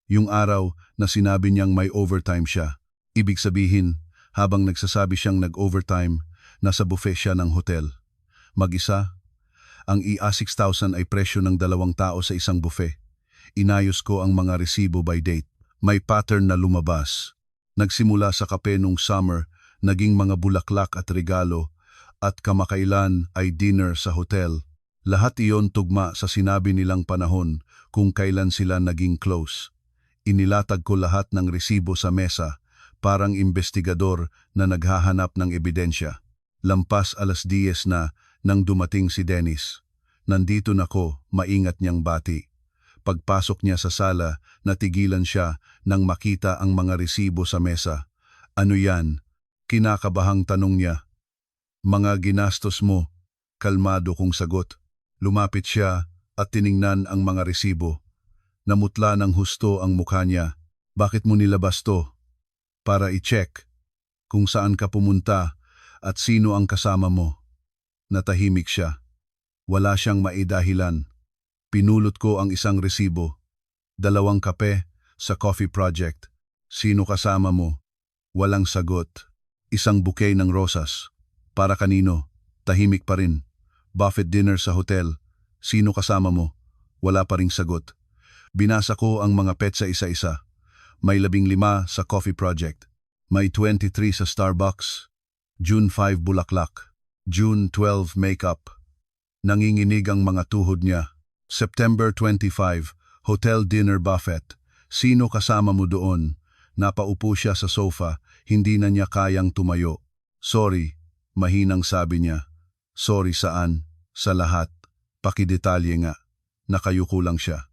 A: Yung araw na sinabi niyang may overtime siya. Ibig sabihin, habang nagsasabi siyang nag-overtime, nasa buffet siya ng hotel. Mag-isa, ang IA6,000 ay presyo ng 2 tao sa isang buffet. Inayos ko ang mga resibo by date. May pattern na lumabas. Nagsimula sa kape nung summer, naging mga bulaklak at regalo, at kamakailan ay dinner sa hotel. Lahat iyon tugma sa sinabi nilang panahon kung kailan sila naging close. Inilatag ko lahat ng resibo sa mesa, parang investigador na naghahanap ng ebidensya. Lampas 10:00 na nang dumating si Dennis. Nandito na ko, maingat niyang bati. Pagpasok niya sa sala, natigilan siya nang makita ang mga resibo sa mesa. Ano yan? Kinakabahang tanong niya. Mga ginastos mo. Kalmado kong sagot. Lumapit siya at tiningnan ang mga resibo. Namutla ng husto ang mukha niya. Bakit mo nilabas to? Para i-check kung saan ka pumunta at sino ang kasama mo. Natahimik siya. Wala siyang maidahilan. Pinulot ko ang isang resibo. 2 kape sa coffee project. Sino kasama mo? Walang sagot. Isang bouquet ng rosas. Para kanino? Tahimik pa rin. Buffet dinner sa hotel. Sino kasama mo? Wala pa ring sagot. Binasa ko ang mga petsa isa-isa. May 15 sa coffee project. May 23 sa Starbucks. June 5 bulaklak. June 12 makeup. Nanginginig ang mga tuhod niya. September 25, hotel dinner buffet. Sino kasama mo doon? Napaupo siya sa sofa, hindi na niya kayang tumayo. Sorry, mahinang sabi niya. Sorry saan? Sa lahat. Pakidetalye nga. Nakayuko lang siya.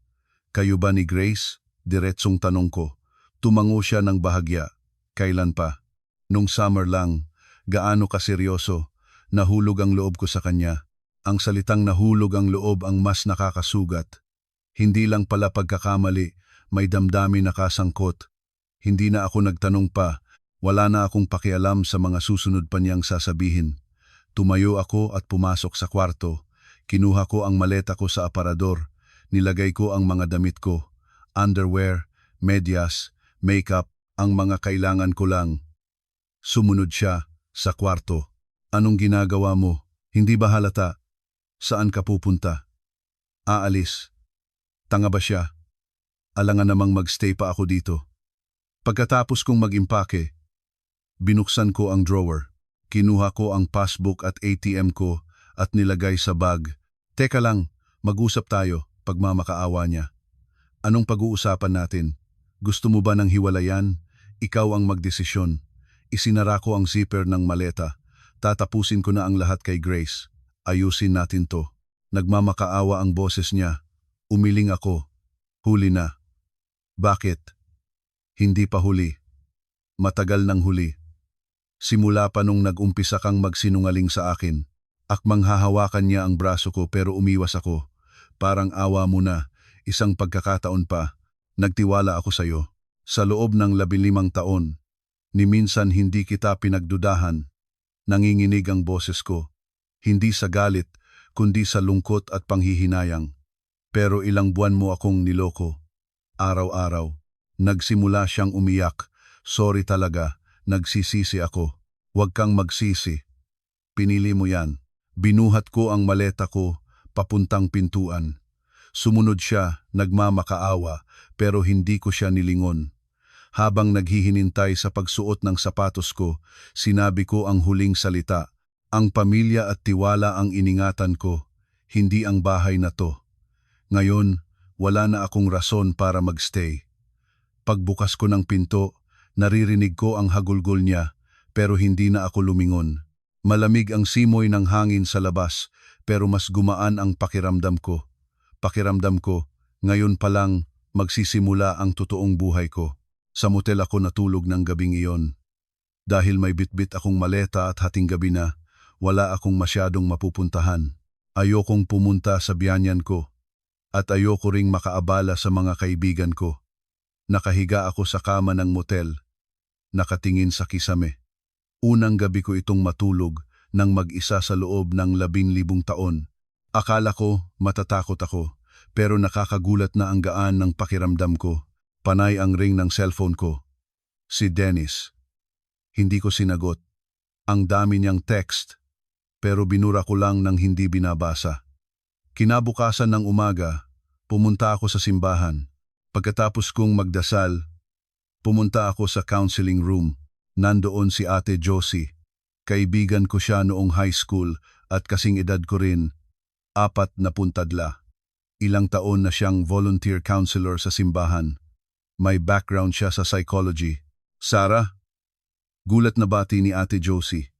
A: Kayo ba ni Grace? Diretsong tanong ko. Tumango siya ng bahagya. Kailan pa? Nung summer lang. Gaano kaseryoso? Nahulog ang loob ko sa kanya. Ang salitang nahulog ang loob ang mas nakakasugat. Hindi lang pala pagkakamali, may damdamin na kasangkot. Hindi na ako nagtanong pa, wala na akong pakialam sa mga susunod pa niyang sasabihin. Tumayo ako at pumasok sa kwarto. Kinuha ko ang maleta ko sa aparador. Nilagay ko ang mga damit ko. Underwear, medyas, makeup, ang mga kailangan ko lang. Sumunod siya sa kwarto. Anong ginagawa mo? Hindi ba halata? Saan ka pupunta? Aalis. Tanga ba siya? Alangan namang magstay pa ako dito. Pagkatapos kong mag-impake, binuksan ko ang drawer. Kinuha ko ang passbook at ATM ko at nilagay sa bag. Teka lang, mag-usap tayo, pagmamakaawa niya. Anong pag-uusapan natin? Gusto mo ba ng hiwalayan? Ikaw ang magdesisyon. Isinara ko ang zipper ng maleta. Tatapusin ko na ang lahat kay Grace. Ayusin natin to. Nagmamakaawa ang boses niya. Umiling ako. Huli na. Bakit? Hindi pa huli. Matagal nang huli. Simula pa nung nag-umpisa kang magsinungaling sa akin. Akmang hahawakan niya ang braso ko pero umiwas ako. Parang awa mo na. Isang pagkakataon pa. Nagtiwala ako sa'yo. Sa loob ng 15 taon. Ni minsan hindi kita pinagdudahan. Nanginginig ang boses ko. Hindi sa galit, kundi sa lungkot at panghihinayang. Pero ilang buwan mo akong niloko. Araw-araw. Nagsimula siyang umiyak. Sorry talaga. Nagsisisi ako. Huwag kang magsisi. Pinili mo yan. Binuhat ko ang maleta ko, papuntang pintuan. Sumunod siya, nagmamakaawa, pero hindi ko siya nilingon. Habang naghihinintay sa pagsuot ng sapatos ko, sinabi ko ang huling salita. Ang pamilya at tiwala ang iningatan ko, hindi ang bahay na to. Ngayon, wala na akong rason para magstay. Pagbukas ko ng pinto, naririnig ko ang hagulgol niya, pero hindi na ako lumingon. Malamig ang simoy ng hangin sa labas, pero mas gumaan ang pakiramdam ko. Pakiramdam ko, ngayon pa lang magsisimula ang totoong buhay ko. Sa motel ako natulog ng gabing iyon. Dahil may bitbit akong maleta at hating gabi na, wala akong masyadong mapupuntahan. Ayokong pumunta sa biyanyan ko. At ayoko ring makaabala sa mga kaibigan ko. Nakahiga ako sa kama ng motel. Nakatingin sa kisame. Unang gabi ko itong matulog nang mag-isa sa loob ng 15 taon. Akala ko matatakot ako, pero nakakagulat na ang gaan ng pakiramdam ko. Panay ang ring ng cellphone ko. Si Dennis. Hindi ko sinagot. Ang dami niyang text, pero binura ko lang nang hindi binabasa. Kinabukasan ng umaga, pumunta ako sa simbahan. Pagkatapos kong magdasal, pumunta ako sa counseling room. Nandoon si Ate Josie. Kaibigan ko siya noong high school at kasing edad ko rin, 4 na puntadla. Ilang taon na siyang volunteer counselor sa simbahan. May background siya sa psychology. Sarah? Gulat na bati ni Ate Josie.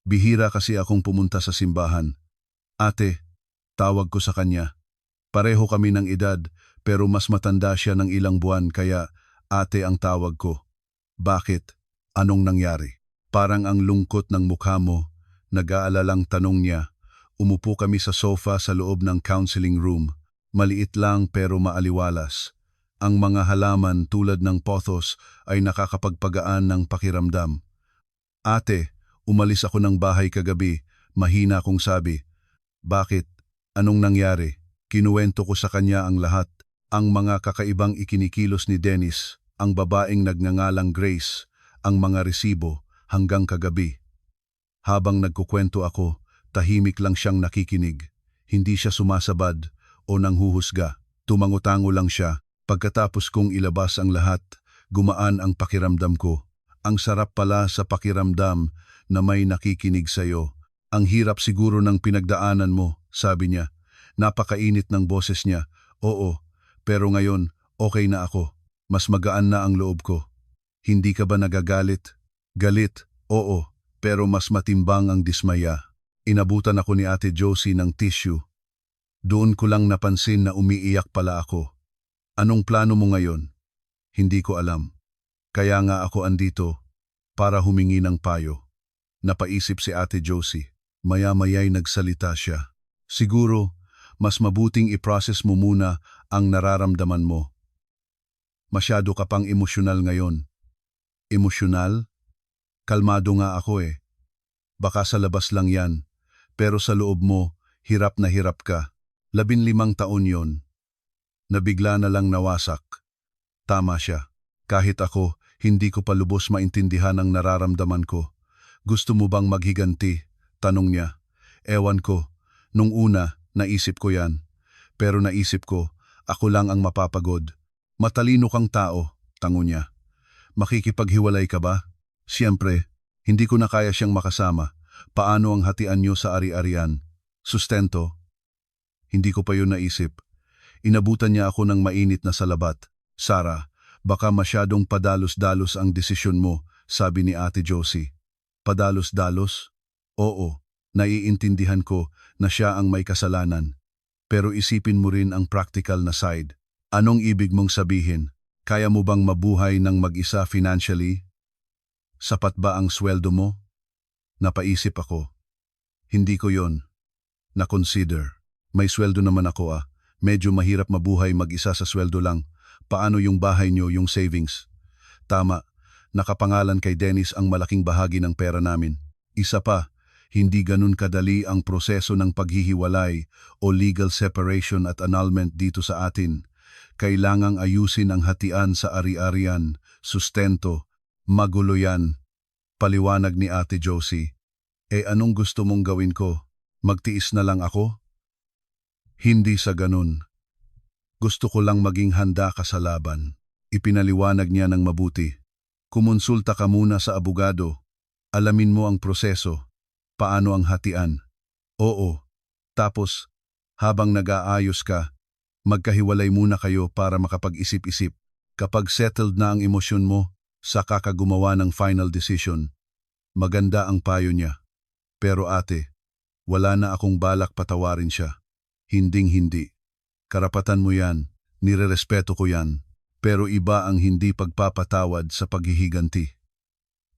A: Bihira kasi akong pumunta sa simbahan. Ate, tawag ko sa kanya. Pareho kami ng edad pero mas matanda siya ng ilang buwan kaya ate ang tawag ko. Bakit? Anong nangyari? Parang ang lungkot ng mukha mo, nag-aalalang tanong niya. Umupo kami sa sofa sa loob ng counseling room. Maliit lang pero maaliwalas. Ang mga halaman tulad ng pothos ay nakakapagpagaan ng pakiramdam. Ate, umalis ako ng bahay kagabi, mahina kong sabi. Bakit? Anong nangyari? Kinuwento ko sa kanya ang lahat. Ang mga kakaibang ikinikilos ni Dennis, ang babaeng nagngangalang Grace, ang mga resibo hanggang kagabi. Habang nagkukwento ako, tahimik lang siyang nakikinig. Hindi siya sumasabad o nanghuhusga. Tumangutango lang siya. Pagkatapos kong ilabas ang lahat, gumaan ang pakiramdam ko. Ang sarap pala sa pakiramdam na may nakikinig sa'yo. Ang hirap siguro ng pinagdaanan mo, sabi niya. Napakainit ng boses niya. Oo, pero ngayon okay na ako. Mas magaan na ang loob ko. Hindi ka ba nagagalit? Galit, oo, pero mas matimbang ang dismaya. Inabutan ako ni Ate Josie ng tissue. Doon ko lang napansin na umiiyak pala ako. Anong plano mo ngayon? Hindi ko alam. Kaya nga ako andito para humingi ng payo. Napaisip si Ate Josie. Maya-maya'y nagsalita siya. Siguro, mas mabuting i-process mo muna ang nararamdaman mo. Masyado ka pang emosyonal ngayon. Emosyonal? Kalmado nga ako eh. Baka sa labas lang yan. Pero sa loob mo, hirap na hirap ka. 15 taon yon. Nabigla na lang nawasak. Tama siya. Kahit ako, hindi ko pa lubos maintindihan ang nararamdaman ko. Gusto mo bang maghiganti? Tanong niya. Ewan ko. Nung una, naisip ko yan. Pero naisip ko, ako lang ang mapapagod. Matalino kang tao, tango niya. Makikipaghiwalay ka ba? Siyempre, hindi ko na kaya siyang makasama. Paano ang hatian niyo sa ari-arian? Sustento? Hindi ko pa yun naisip. Inabutan niya ako ng mainit na salabat. Sara, baka masyadong padalos-dalos ang desisyon mo, sabi ni Ate Josie. Padalos-dalos? Oo, naiintindihan ko na siya ang may kasalanan. Pero isipin mo rin ang practical na side. Anong ibig mong sabihin? Kaya mo bang mabuhay ng mag-isa financially? Sapat ba ang sweldo mo? Napaisip ako. Hindi ko yon. Na-consider. May sweldo naman ako ah. Medyo mahirap mabuhay mag-isa sa sweldo lang. Paano yung bahay nyo, yung savings? Tama, nakapangalan kay Dennis ang malaking bahagi ng pera namin. Isa pa, hindi ganun kadali ang proseso ng paghihiwalay o legal separation at annulment dito sa atin. Kailangang ayusin ang hatian sa ari-arian, sustento, magulo yan. Paliwanag ni Ate Josie. Anong gusto mong gawin ko? Magtiis na lang ako? Hindi sa ganun. Gusto ko lang maging handa ka sa laban. Ipinaliwanag niya ng mabuti. Kumonsulta ka muna sa abogado. Alamin mo ang proseso. Paano ang hatian? Oo. Tapos, habang nag-aayos ka, magkahiwalay muna kayo para makapag-isip-isip. Kapag settled na ang emosyon mo, saka ka gumawa ng final decision. Maganda ang payo niya. Pero ate, wala na akong balak patawarin siya. Hinding-hindi. Karapatan mo yan, nirerespeto ko yan. Pero iba ang hindi pagpapatawad sa paghihiganti.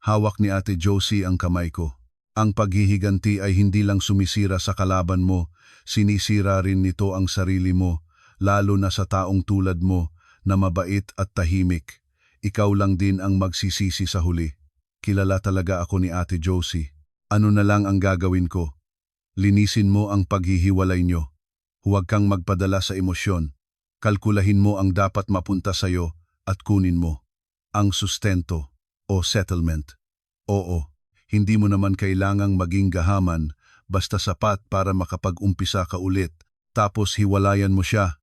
A: Hawak ni Ate Josie ang kamay ko. Ang paghihiganti ay hindi lang sumisira sa kalaban mo, sinisira rin nito ang sarili mo, lalo na sa taong tulad mo na mabait at tahimik. Ikaw lang din ang magsisisi sa huli. Kilala talaga ako ni Ate Josie. Ano na lang ang gagawin ko? Linisin mo ang paghihiwalay nyo. Huwag kang magpadala sa emosyon. Kalkulahin mo ang dapat mapunta sa'yo at kunin mo. Ang sustento o settlement. Oo. Hindi mo naman kailangang maging gahaman, basta sapat para makapag-umpisa ka ulit, tapos hiwalayan mo siya.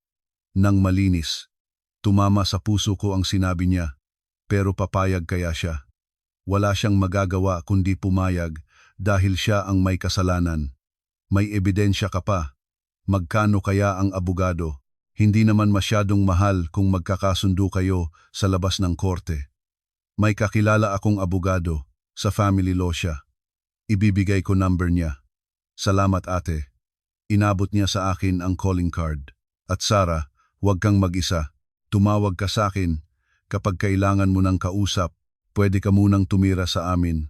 A: Nang malinis. Tumama sa puso ko ang sinabi niya, pero papayag kaya siya. Wala siyang magagawa kundi pumayag dahil siya ang may kasalanan. May ebidensya ka pa. Magkano kaya ang abogado? Hindi naman masyadong mahal kung magkakasundo kayo sa labas ng korte. May kakilala akong abogado. Sa family law siya. Ibibigay ko number niya. Salamat ate. Inabot niya sa akin ang calling card. At Sara, huwag kang mag-isa. Tumawag ka sa akin kapag kailangan mo ng kausap Pwede ka munang tumira sa amin.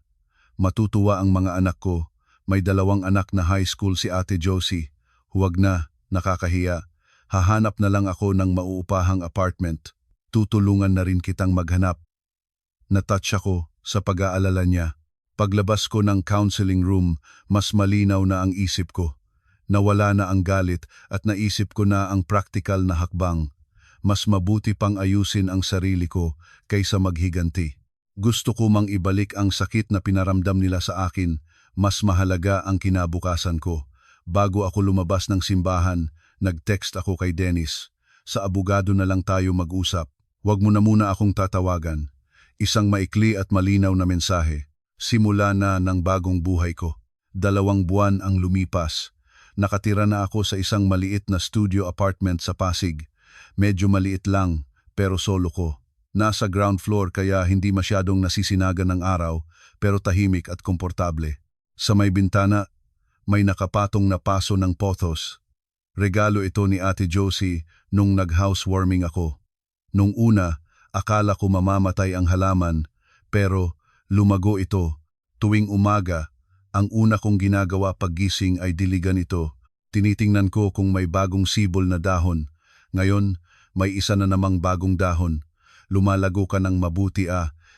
A: Matutuwa ang mga anak ko. May 2 anak na high school si Ate Josie. Huwag na, nakakahiya. Hahanap na lang ako ng mauupahang apartment. Tutulungan na rin kitang maghanap. Natouch ako sa pag-aalala niya. Paglabas ko ng counseling room, mas malinaw na ang isip ko. Nawala na ang galit at naisip ko na ang practical na hakbang. Mas mabuti pang ayusin ang sarili ko kaysa maghiganti. Gusto ko mang ibalik ang sakit na pinaramdam nila sa akin. Mas mahalaga ang kinabukasan ko. Bago ako lumabas ng simbahan, nag-text ako kay Dennis. Sa abogado na lang tayo mag-usap. Huwag mo na muna akong tatawagan. Isang maikli at malinaw na mensahe. Simula na ng bagong buhay ko. 2 buwan ang lumipas. Nakatira na ako sa isang maliit na studio apartment sa Pasig. Medyo maliit lang, pero solo ko. Nasa ground floor kaya hindi masyadong nasisinagan ng araw, pero tahimik at komportable. Sa may bintana, may nakapatong na paso ng pothos. Regalo ito ni Ate Josie nung nag-housewarming ako. Nung una, akala ko mamamatay ang halaman, pero lumago ito. Tuwing umaga, ang una kong ginagawa paggising ay diligan ito. Tinitingnan ko kung may bagong sibol na dahon. Ngayon, may isa na namang bagong dahon. Lumalago ka ng mabuti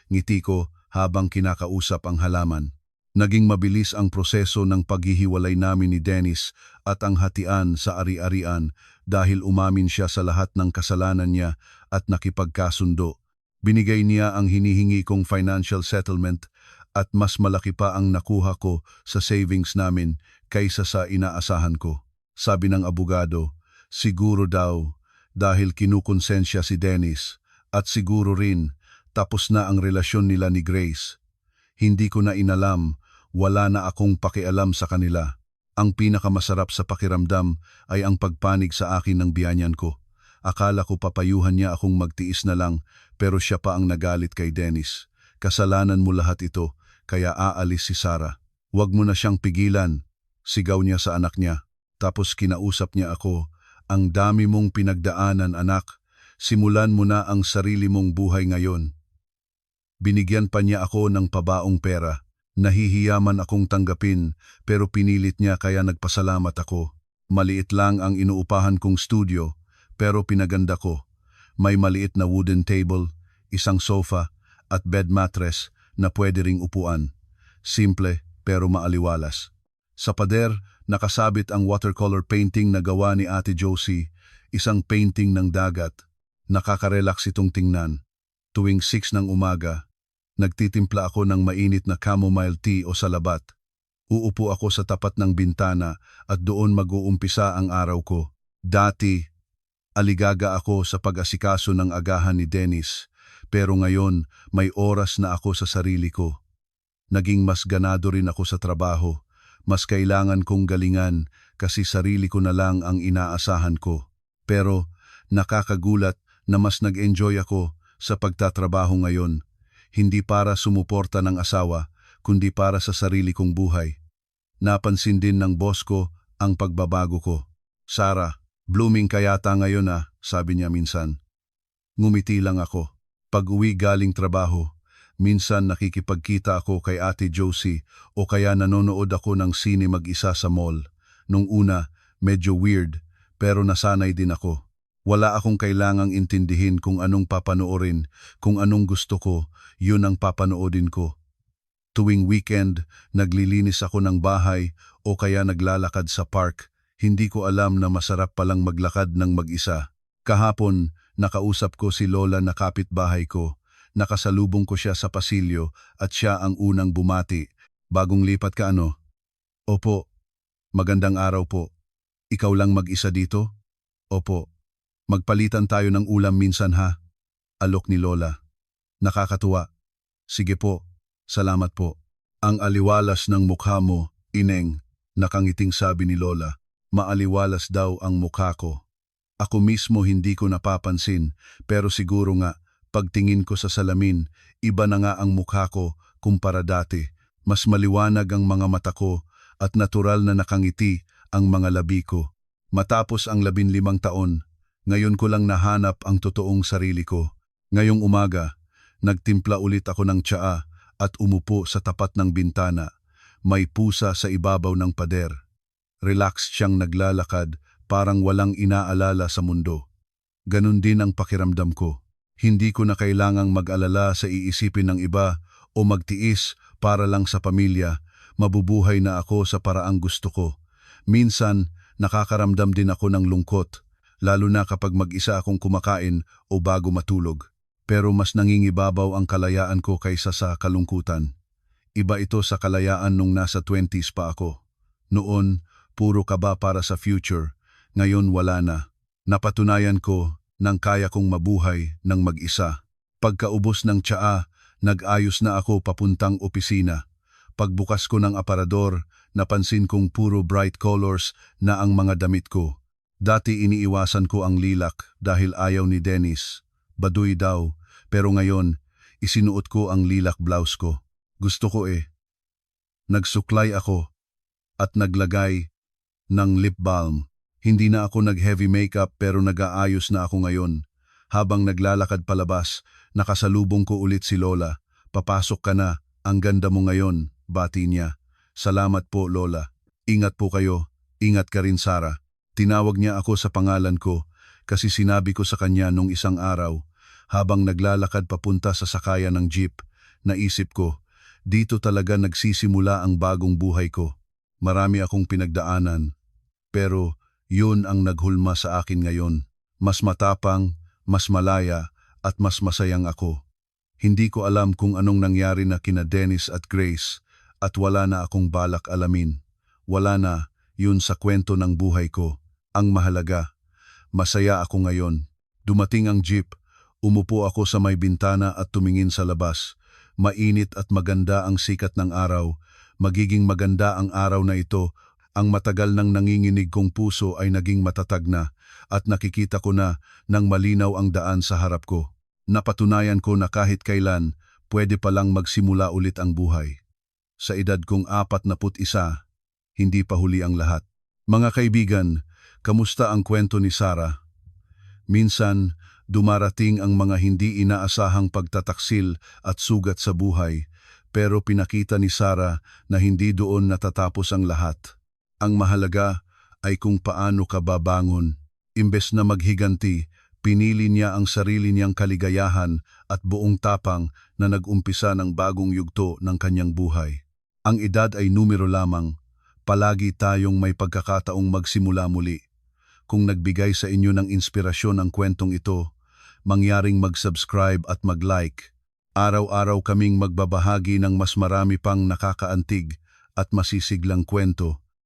A: ngiti ko habang kinakausap ang halaman. Naging mabilis ang proseso ng paghihiwalay namin ni Dennis at ang hatian sa ari-arian dahil umamin siya sa lahat ng kasalanan niya at nakipagkasundo. Binigay niya ang hinihingi kong financial settlement at mas malaki pa ang nakuha ko sa savings namin kaysa sa inaasahan ko. Sabi ng abogado, siguro daw dahil kinukonsensya si Dennis at siguro rin tapos na ang relasyon nila ni Grace. Hindi ko na inalam, wala na akong pakialam sa kanila. Ang pinakamasarap sa pakiramdam ay ang pagpanig sa akin ng biyanyan ko. Akala ko papayuhan niya akong magtiis na lang pero siya pa ang nagalit kay Dennis. Kasalanan mo lahat ito. Kaya aalis si Sarah. Huwag mo na siyang pigilan, sigaw niya sa anak niya. Tapos kinausap niya ako, ang dami mong pinagdaanan anak, simulan mo na ang sarili mong buhay ngayon. Binigyan pa niya ako ng pabaong pera. Nahihiyaman akong tanggapin pero pinilit niya kaya nagpasalamat ako. Maliit lang ang inuupahan kong studio pero pinaganda ko. May maliit na wooden table, isang sofa at bed mattress na pwede ring upuan. Simple pero maaliwalas. Sa pader, nakasabit ang watercolor painting na gawa ni Ate Josie, isang painting ng dagat. Nakaka-relax itong tingnan. Tuwing 6 ng umaga, nagtitimpla ako ng mainit na chamomile tea o salabat. Uupo ako sa tapat ng bintana at doon mag-uumpisa ang araw ko. Dati, aligaga ako sa pag-asikaso ng agahan ni Dennis. Pero ngayon, may oras na ako sa sarili ko. Naging mas ganado rin ako sa trabaho. Mas kailangan kong galingan kasi sarili ko na lang ang inaasahan ko. Pero nakakagulat na mas nag-enjoy ako sa pagtatrabaho ngayon. Hindi para sumuporta ng asawa, kundi para sa sarili kong buhay. Napansin din ng boss ko ang pagbabago ko. Sarah, blooming ka yata ngayon sabi niya minsan. Ngumiti lang ako. Pag-uwi galing trabaho, minsan nakikipagkita ako kay Ate Josie o kaya nanonood ako ng sine mag-isa sa mall. Nung una, medyo weird, pero nasanay din ako. Wala akong kailangang intindihin kung anong papanoorin, kung anong gusto ko, yun ang papanoodin ko. Tuwing weekend, naglilinis ako ng bahay o kaya naglalakad sa park. Hindi ko alam na masarap palang maglakad ng mag-isa. Kahapon, nakausap ko si Lola na kapitbahay ko. Nakasalubong ko siya sa pasilyo at siya ang unang bumati. Bagong lipat ka Opo. Magandang araw po. Ikaw lang mag-isa dito? Opo. Magpalitan tayo ng ulam minsan Alok ni Lola. Nakakatuwa. Sige po. Salamat po. Ang aliwalas ng mukha mo, Ineng, nakangiting sabi ni Lola. Maaliwalas daw ang mukha ko. Ako mismo hindi ko napapansin, pero siguro nga, pagtingin ko sa salamin, iba na nga ang mukha ko kumpara dati. Mas maliwanag ang mga mata ko at natural na nakangiti ang mga labi ko. Matapos ang 15 taon, ngayon ko lang nahanap ang totoong sarili ko. Ngayong umaga, Nagtimpla ulit ako ng tsaa at umupo sa tapat ng bintana. May pusa sa ibabaw ng pader. Relaxed siyang naglalakad, parang walang inaalala sa mundo. Ganon din ang pakiramdam ko. Hindi ko na kailangang mag-alala sa iisipin ng iba o magtiis para lang sa pamilya. Mabubuhay na ako sa paraang gusto ko. Minsan, nakakaramdam din ako ng lungkot, lalo na kapag mag-isa akong kumakain o bago matulog. Pero mas nangingibabaw ang kalayaan ko kaysa sa kalungkutan. Iba ito sa kalayaan nung nasa 20s pa ako. Noon, puro kaba para sa future. Ngayon wala na. Napatunayan ko nang kaya kong mabuhay ng mag-isa. Pagkaubos ng tsaa, nag-ayos na ako papuntang opisina. Pagbukas ko ng aparador, napansin kong puro bright colors na ang mga damit ko. Dati iniiwasan ko ang lilac dahil ayaw ni Dennis. Baduy daw, pero ngayon, isinuot ko ang lilac blouse ko. Gusto ko eh. Nagsuklay ako at naglagay ng lip balm. Hindi na ako nag-heavy makeup pero nag-aayos na ako ngayon. Habang naglalakad palabas, nakasalubong ko ulit si Lola. Papasok ka na, ang ganda mo ngayon, bati niya. Salamat po Lola. Ingat po kayo, ingat ka rin Sarah. Tinawag niya ako sa pangalan ko kasi sinabi ko sa kanya nung isang araw. Habang naglalakad papunta sa sakayan ng jeep, naisip ko, dito talaga nagsisimula ang bagong buhay ko. Marami akong pinagdaanan, pero yun ang naghulma sa akin ngayon. Mas matapang, mas malaya, at mas masayang ako. Hindi ko alam kung anong nangyari na kina Dennis at Grace, at wala na akong balak alamin. Wala na, yun sa kwento ng buhay ko. Ang mahalaga, masaya ako ngayon. Dumating ang jeep, umupo ako sa may bintana at tumingin sa labas. Mainit at maganda ang sikat ng araw. Magiging maganda ang araw na ito. Ang matagal nang nanginginig kong puso ay naging matatag na at nakikita ko na nang malinaw ang daan sa harap ko. Napatunayan ko na kahit kailan, pwede palang magsimula ulit ang buhay. Sa edad kong 41, hindi pa huli ang lahat. Mga kaibigan, kamusta ang kwento ni Sarah? Minsan, dumarating ang mga hindi inaasahang pagtataksil at sugat sa buhay, pero pinakita ni Sarah na hindi doon natatapos ang lahat. Ang mahalaga ay kung paano ka babangon. Imbes na maghiganti, pinili niya ang sarili niyang kaligayahan at buong tapang na nag-umpisa ng bagong yugto ng kanyang buhay. Ang edad ay numero lamang, palagi tayong may pagkakataong magsimula muli. Kung nagbigay sa inyo ng inspirasyon ang kwentong ito, mangyaring mag-subscribe at mag-like. Araw-araw kaming magbabahagi ng mas marami pang nakakaantig at masisiglang kwento.